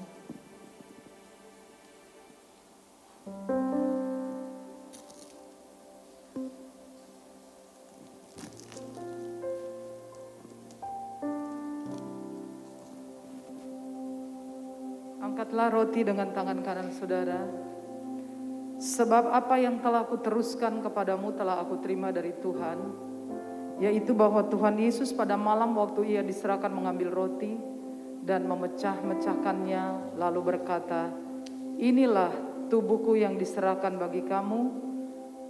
Angkatlah roti dengan tangan kanan saudara. Sebab apa yang telah aku teruskan kepadamu telah aku terima dari Tuhan, yaitu bahwa Tuhan Yesus pada malam waktu ia diserahkan mengambil roti dan memecah-mecahkannya, lalu berkata, "Inilah tubuhku yang diserahkan bagi kamu,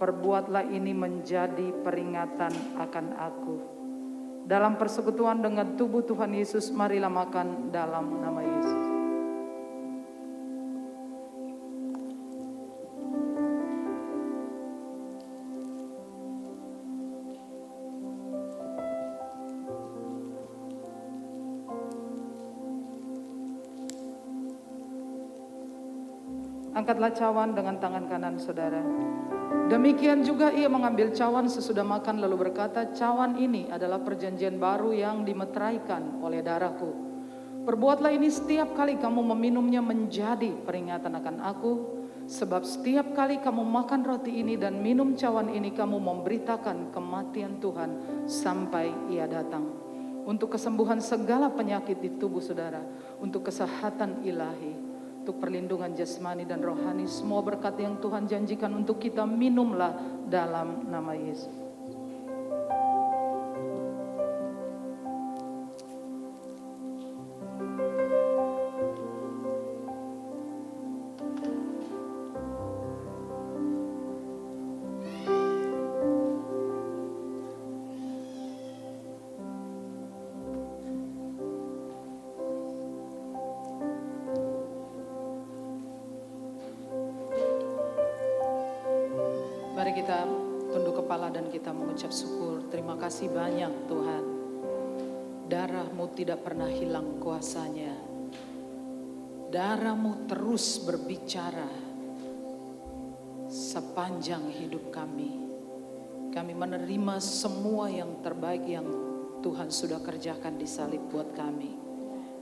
perbuatlah ini menjadi peringatan akan aku." Dalam persekutuan dengan tubuh Tuhan Yesus, marilah makan dalam nama Yesus. Angkatlah cawan dengan tangan kanan saudara. Demikian juga ia mengambil cawan sesudah makan lalu berkata, "Cawan ini adalah perjanjian baru yang dimeteraikan oleh darahku. Perbuatlah ini setiap kali kamu meminumnya menjadi peringatan akan aku. Sebab setiap kali kamu makan roti ini dan minum cawan ini, kamu memberitakan kematian Tuhan sampai ia datang." Untuk kesembuhan segala penyakit di tubuh saudara, untuk kesehatan ilahi, untuk perlindungan jasmani dan rohani, semua berkat yang Tuhan janjikan untuk kita, minumlah dalam nama Yesus. Mari kita tunduk kepala dan kita mengucap syukur. Terima kasih banyak Tuhan. Darah-Mu tidak pernah hilang kuasanya. Darah-Mu terus berbicara sepanjang hidup kami. Kami menerima semua yang terbaik yang Tuhan sudah kerjakan di salib buat kami.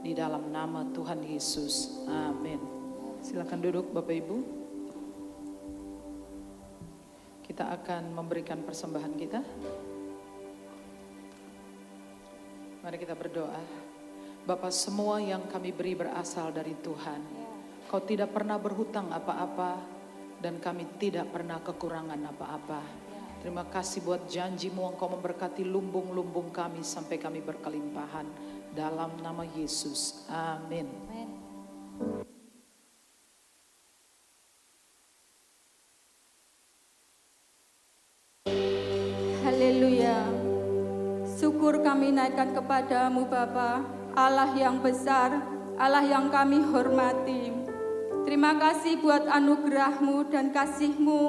Di dalam nama Tuhan Yesus. Amin. Silakan duduk Bapak Ibu. Kita akan memberikan persembahan kita. Mari kita berdoa. Bapa, semua yang kami beri berasal dari Tuhan. Kau tidak pernah berhutang apa-apa dan kami tidak pernah kekurangan apa-apa. Terima kasih buat janji-Mu, Engkau memberkati lumbung-lumbung kami sampai kami berkelimpahan. Dalam nama Yesus. Amin. Haleluya. Syukur kami naikkan kepadamu Bapa, Allah yang besar, Allah yang kami hormati. Terima kasih buat anugerah-Mu dan kasih-Mu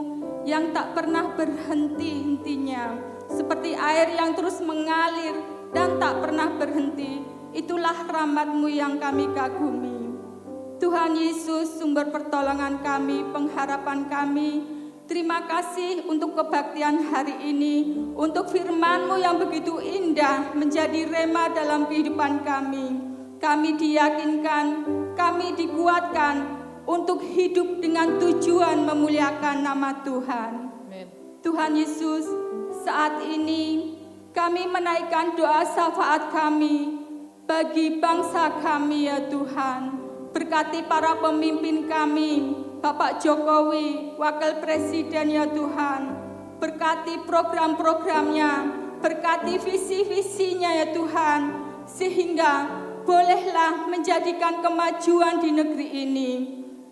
yang tak pernah berhenti-hentinya. Seperti air yang terus mengalir dan tak pernah berhenti. Itulah rahmat-Mu yang kami kagumi. Tuhan Yesus, sumber pertolongan kami, pengharapan kami. Terima kasih untuk kebaktian hari ini, untuk firman-Mu yang begitu indah menjadi rema dalam kehidupan kami. Kami diyakinkan, kami dikuatkan untuk hidup dengan tujuan memuliakan nama Tuhan. Amin. Tuhan Yesus, saat ini kami menaikkan doa syafaat kami bagi bangsa kami ya Tuhan. Berkati para pemimpin kami, Bapak Jokowi, Wakil Presiden ya Tuhan. Berkati program-programnya, berkati visi-visinya ya Tuhan. Sehingga bolehlah menjadikan kemajuan di negeri ini.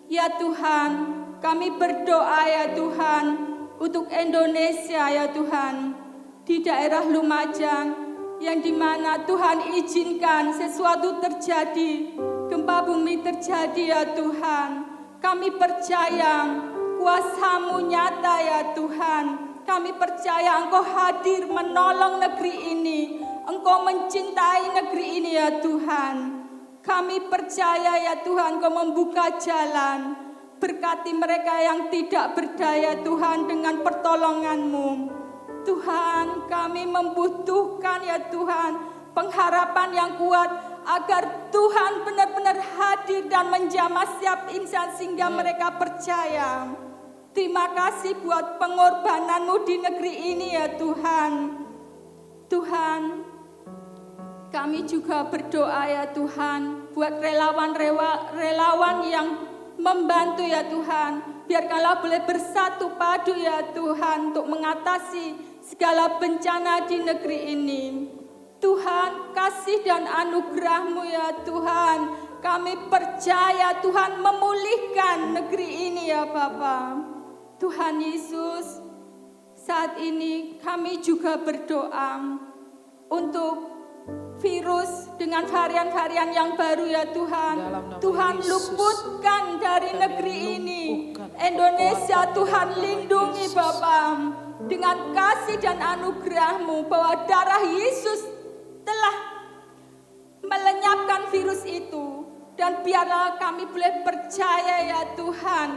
Ya Tuhan, kami berdoa ya Tuhan untuk Indonesia ya Tuhan. Di daerah Lumajang yang dimana Tuhan izinkan sesuatu terjadi. Gempa bumi terjadi ya Tuhan. Kami percaya kuasa-Mu nyata ya Tuhan. Kami percaya Engkau hadir menolong negeri ini. Engkau mencintai negeri ini ya Tuhan. Kami percaya ya Tuhan Engkau membuka jalan. Berkati mereka yang tidak berdaya Tuhan dengan pertolongan-Mu. Tuhan, kami membutuhkan ya Tuhan pengharapan yang kuat agar Tuhan benar-benar hadir dan menjamah setiap insan sehingga mereka percaya. Terima kasih buat pengorbanan-Mu di negeri ini ya Tuhan. Tuhan, kami juga berdoa ya Tuhan buat relawan yang membantu ya Tuhan. Biarkanlah boleh bersatu padu ya Tuhan untuk mengatasi segala bencana di negeri ini. Tuhan, kasih dan anugerah-Mu ya Tuhan. Kami percaya Tuhan memulihkan negeri ini ya Bapa. Tuhan Yesus, saat ini kami juga berdoa untuk virus dengan varian-varian yang baru ya Tuhan. Tuhan luputkan dari negeri ini. Indonesia Tuhan lindungi Bapa. Dengan kasih dan anugerah-Mu bahwa darah Yesus telah melenyapkan virus itu. Dan biarlah kami boleh percaya ya Tuhan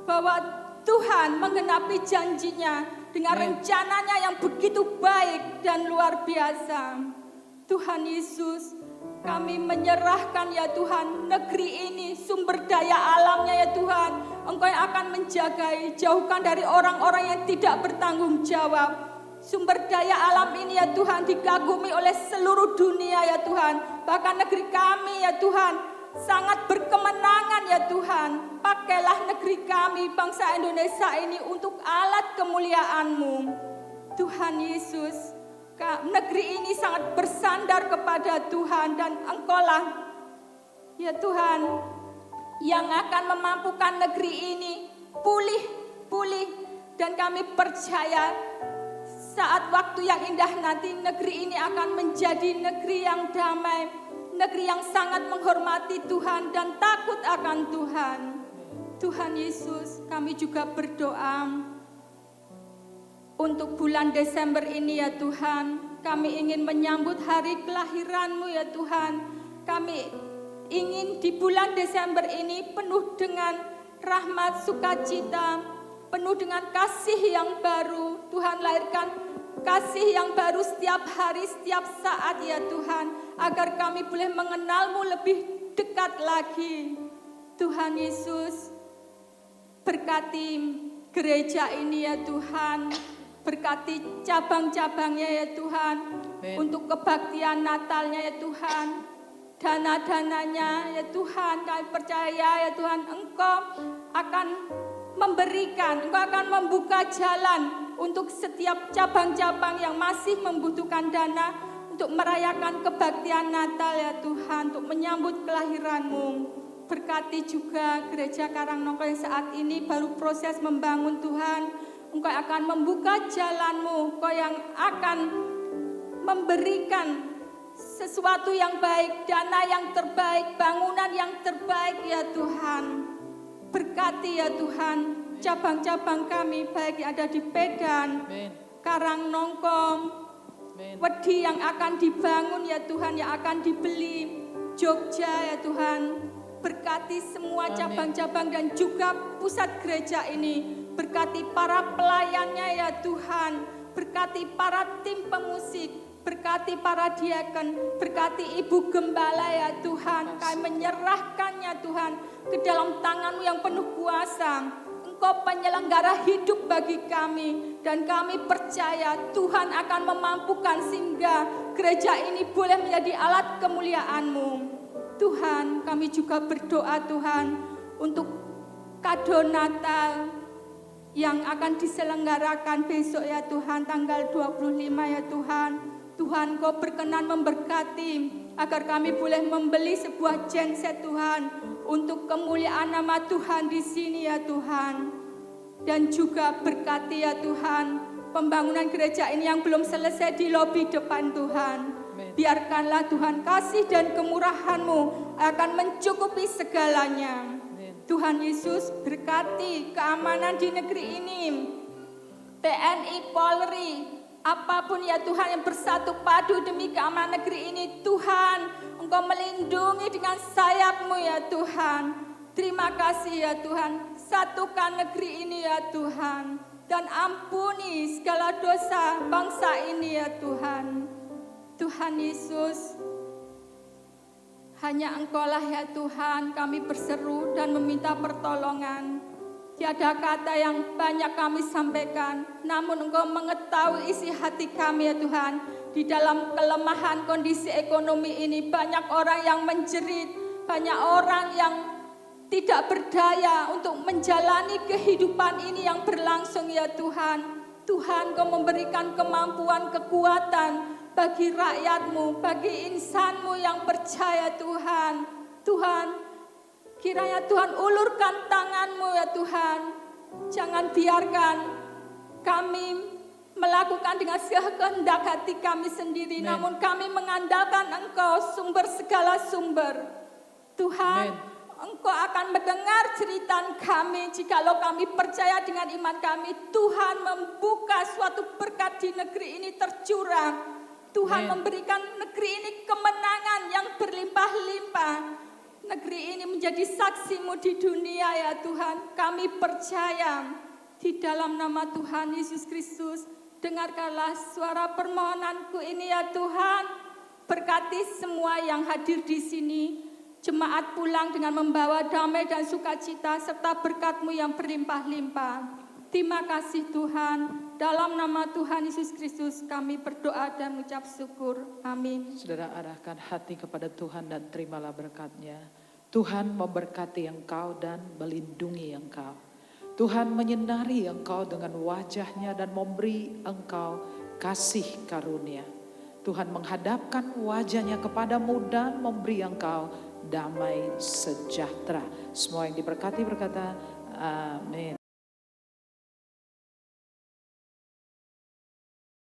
bahwa Tuhan menggenapi janjinya dengan rencananya yang begitu baik dan luar biasa. Tuhan Yesus, kami menyerahkan ya Tuhan negeri ini, sumber daya alamnya ya Tuhan. Engkau yang akan menjagai, jauhkan dari orang-orang yang tidak bertanggung jawab. Sumber daya alam ini ya Tuhan dikagumi oleh seluruh dunia ya Tuhan. Bahkan negeri kami ya Tuhan sangat berkemenangan ya Tuhan. Pakailah negeri kami bangsa Indonesia ini untuk alat kemuliaan-Mu. Tuhan Yesus, negeri ini sangat bersandar kepada Tuhan dan Engkaulah ya Tuhan yang akan memampukan negeri ini pulih dan kami percaya saat waktu yang indah nanti negeri ini akan menjadi negeri yang damai, negeri yang sangat menghormati Tuhan dan takut akan Tuhan. Tuhan Yesus, kami juga berdoa untuk bulan Desember ini ya Tuhan. Kami ingin menyambut hari kelahiran-Mu ya Tuhan. Kami ingin di bulan Desember ini penuh dengan rahmat, sukacita, penuh dengan kasih yang baru. Tuhan lahirkan kasih yang baru setiap hari, setiap saat ya Tuhan. Agar kami boleh mengenal-Mu lebih dekat lagi. Tuhan Yesus, berkati gereja ini ya Tuhan. Berkati cabang-cabangnya ya Tuhan. Untuk kebaktian Natalnya ya Tuhan. Dana-dananya ya Tuhan. Kami percaya ya Tuhan Engkau akan memberikan, Engkau akan membuka jalan untuk setiap cabang-cabang yang masih membutuhkan dana untuk merayakan kebaktian Natal ya Tuhan, untuk menyambut kelahiran-Mu. Berkati juga gereja Karangnongko yang saat ini baru proses membangun Tuhan. Engkau akan membuka jalan-Mu, Engkau yang akan memberikan sesuatu yang baik, dana yang terbaik, bangunan yang terbaik ya Tuhan. Berkati ya Tuhan cabang-cabang kami baik yang ada di Pedan, Karangnongko, Wedi yang akan dibangun ya Tuhan, yang akan dibeli, Jogja ya Tuhan. Berkati semua cabang-cabang dan juga pusat gereja ini. Berkati para pelayannya ya Tuhan. Berkati para tim pemusik. Berkati para diaken. Berkati ibu gembala ya Tuhan. Kami menyerahkannya Tuhan ke dalam tangan-Mu yang penuh kuasa. Engkau penyelenggara hidup bagi kami. Dan kami percaya Tuhan akan memampukan sehingga gereja ini boleh menjadi alat kemuliaan-Mu. Tuhan, kami juga berdoa Tuhan untuk kado Natal yang akan diselenggarakan besok ya Tuhan, tanggal 25 ya Tuhan. Tuhan, Kau berkenan memberkati agar kami boleh membeli sebuah genset Tuhan untuk kemuliaan nama Tuhan di sini ya Tuhan. Dan juga berkati ya Tuhan pembangunan gereja ini yang belum selesai di lobi depan Tuhan. Biarkanlah Tuhan kasih dan kemurahan-Mu akan mencukupi segalanya. Tuhan Yesus berkati keamanan di negeri ini. TNI, Polri, apapun ya Tuhan yang bersatu padu demi keamanan negeri ini. Tuhan, Engkau melindungi dengan sayap-Mu ya Tuhan. Terima kasih ya Tuhan. Satukan negeri ini ya Tuhan. Dan ampuni segala dosa bangsa ini ya Tuhan. Tuhan Yesus, Hanya Engkaulah ya Tuhan, kami berseru dan meminta pertolongan. Tiada kata yang banyak kami sampaikan, namun Engkau mengetahui isi hati kami ya Tuhan. Di dalam kelemahan kondisi ekonomi ini banyak orang yang menjerit, banyak orang yang tidak berdaya untuk menjalani kehidupan ini yang berlangsung ya Tuhan. Tuhan, Kau memberikan kemampuan, kekuatan bagi rakyat-Mu, bagi insan-Mu yang percaya Tuhan. Tuhan, kiranya Tuhan ulurkan tangan-Mu ya Tuhan. Jangan biarkan kami melakukan dengan sekehendak hati kami sendiri. Amen. Namun kami mengandalkan Engkau, sumber segala sumber. Tuhan, Amen. Engkau akan mendengar cerita kami jikalau kami percaya dengan iman kami. Tuhan membuka suatu berkat di negeri ini tercurah. Tuhan Amen. memberikan negeri ini kemenangan yang berlimpah-limpah. Negeri ini menjadi saksi-Mu di dunia ya Tuhan. Kami percaya di dalam nama Tuhan Yesus Kristus. Dengarkanlah suara permohonanku ini ya Tuhan. Berkati semua yang hadir di sini. Jemaat pulang dengan membawa damai dan sukacita serta berkat-Mu yang berlimpah-limpah. Terima kasih Tuhan. Dalam nama Tuhan Yesus Kristus kami berdoa dan mengucap syukur. Amin. Saudara, arahkan hati kepada Tuhan dan terimalah berkat-Nya. Tuhan memberkati engkau dan melindungi engkau. Tuhan menyinari engkau dengan wajah-Nya dan memberi engkau kasih karunia. Tuhan menghadapkan wajah-Nya kepadamu dan memberi engkau damai sejahtera. Semua yang diberkati berkata amin.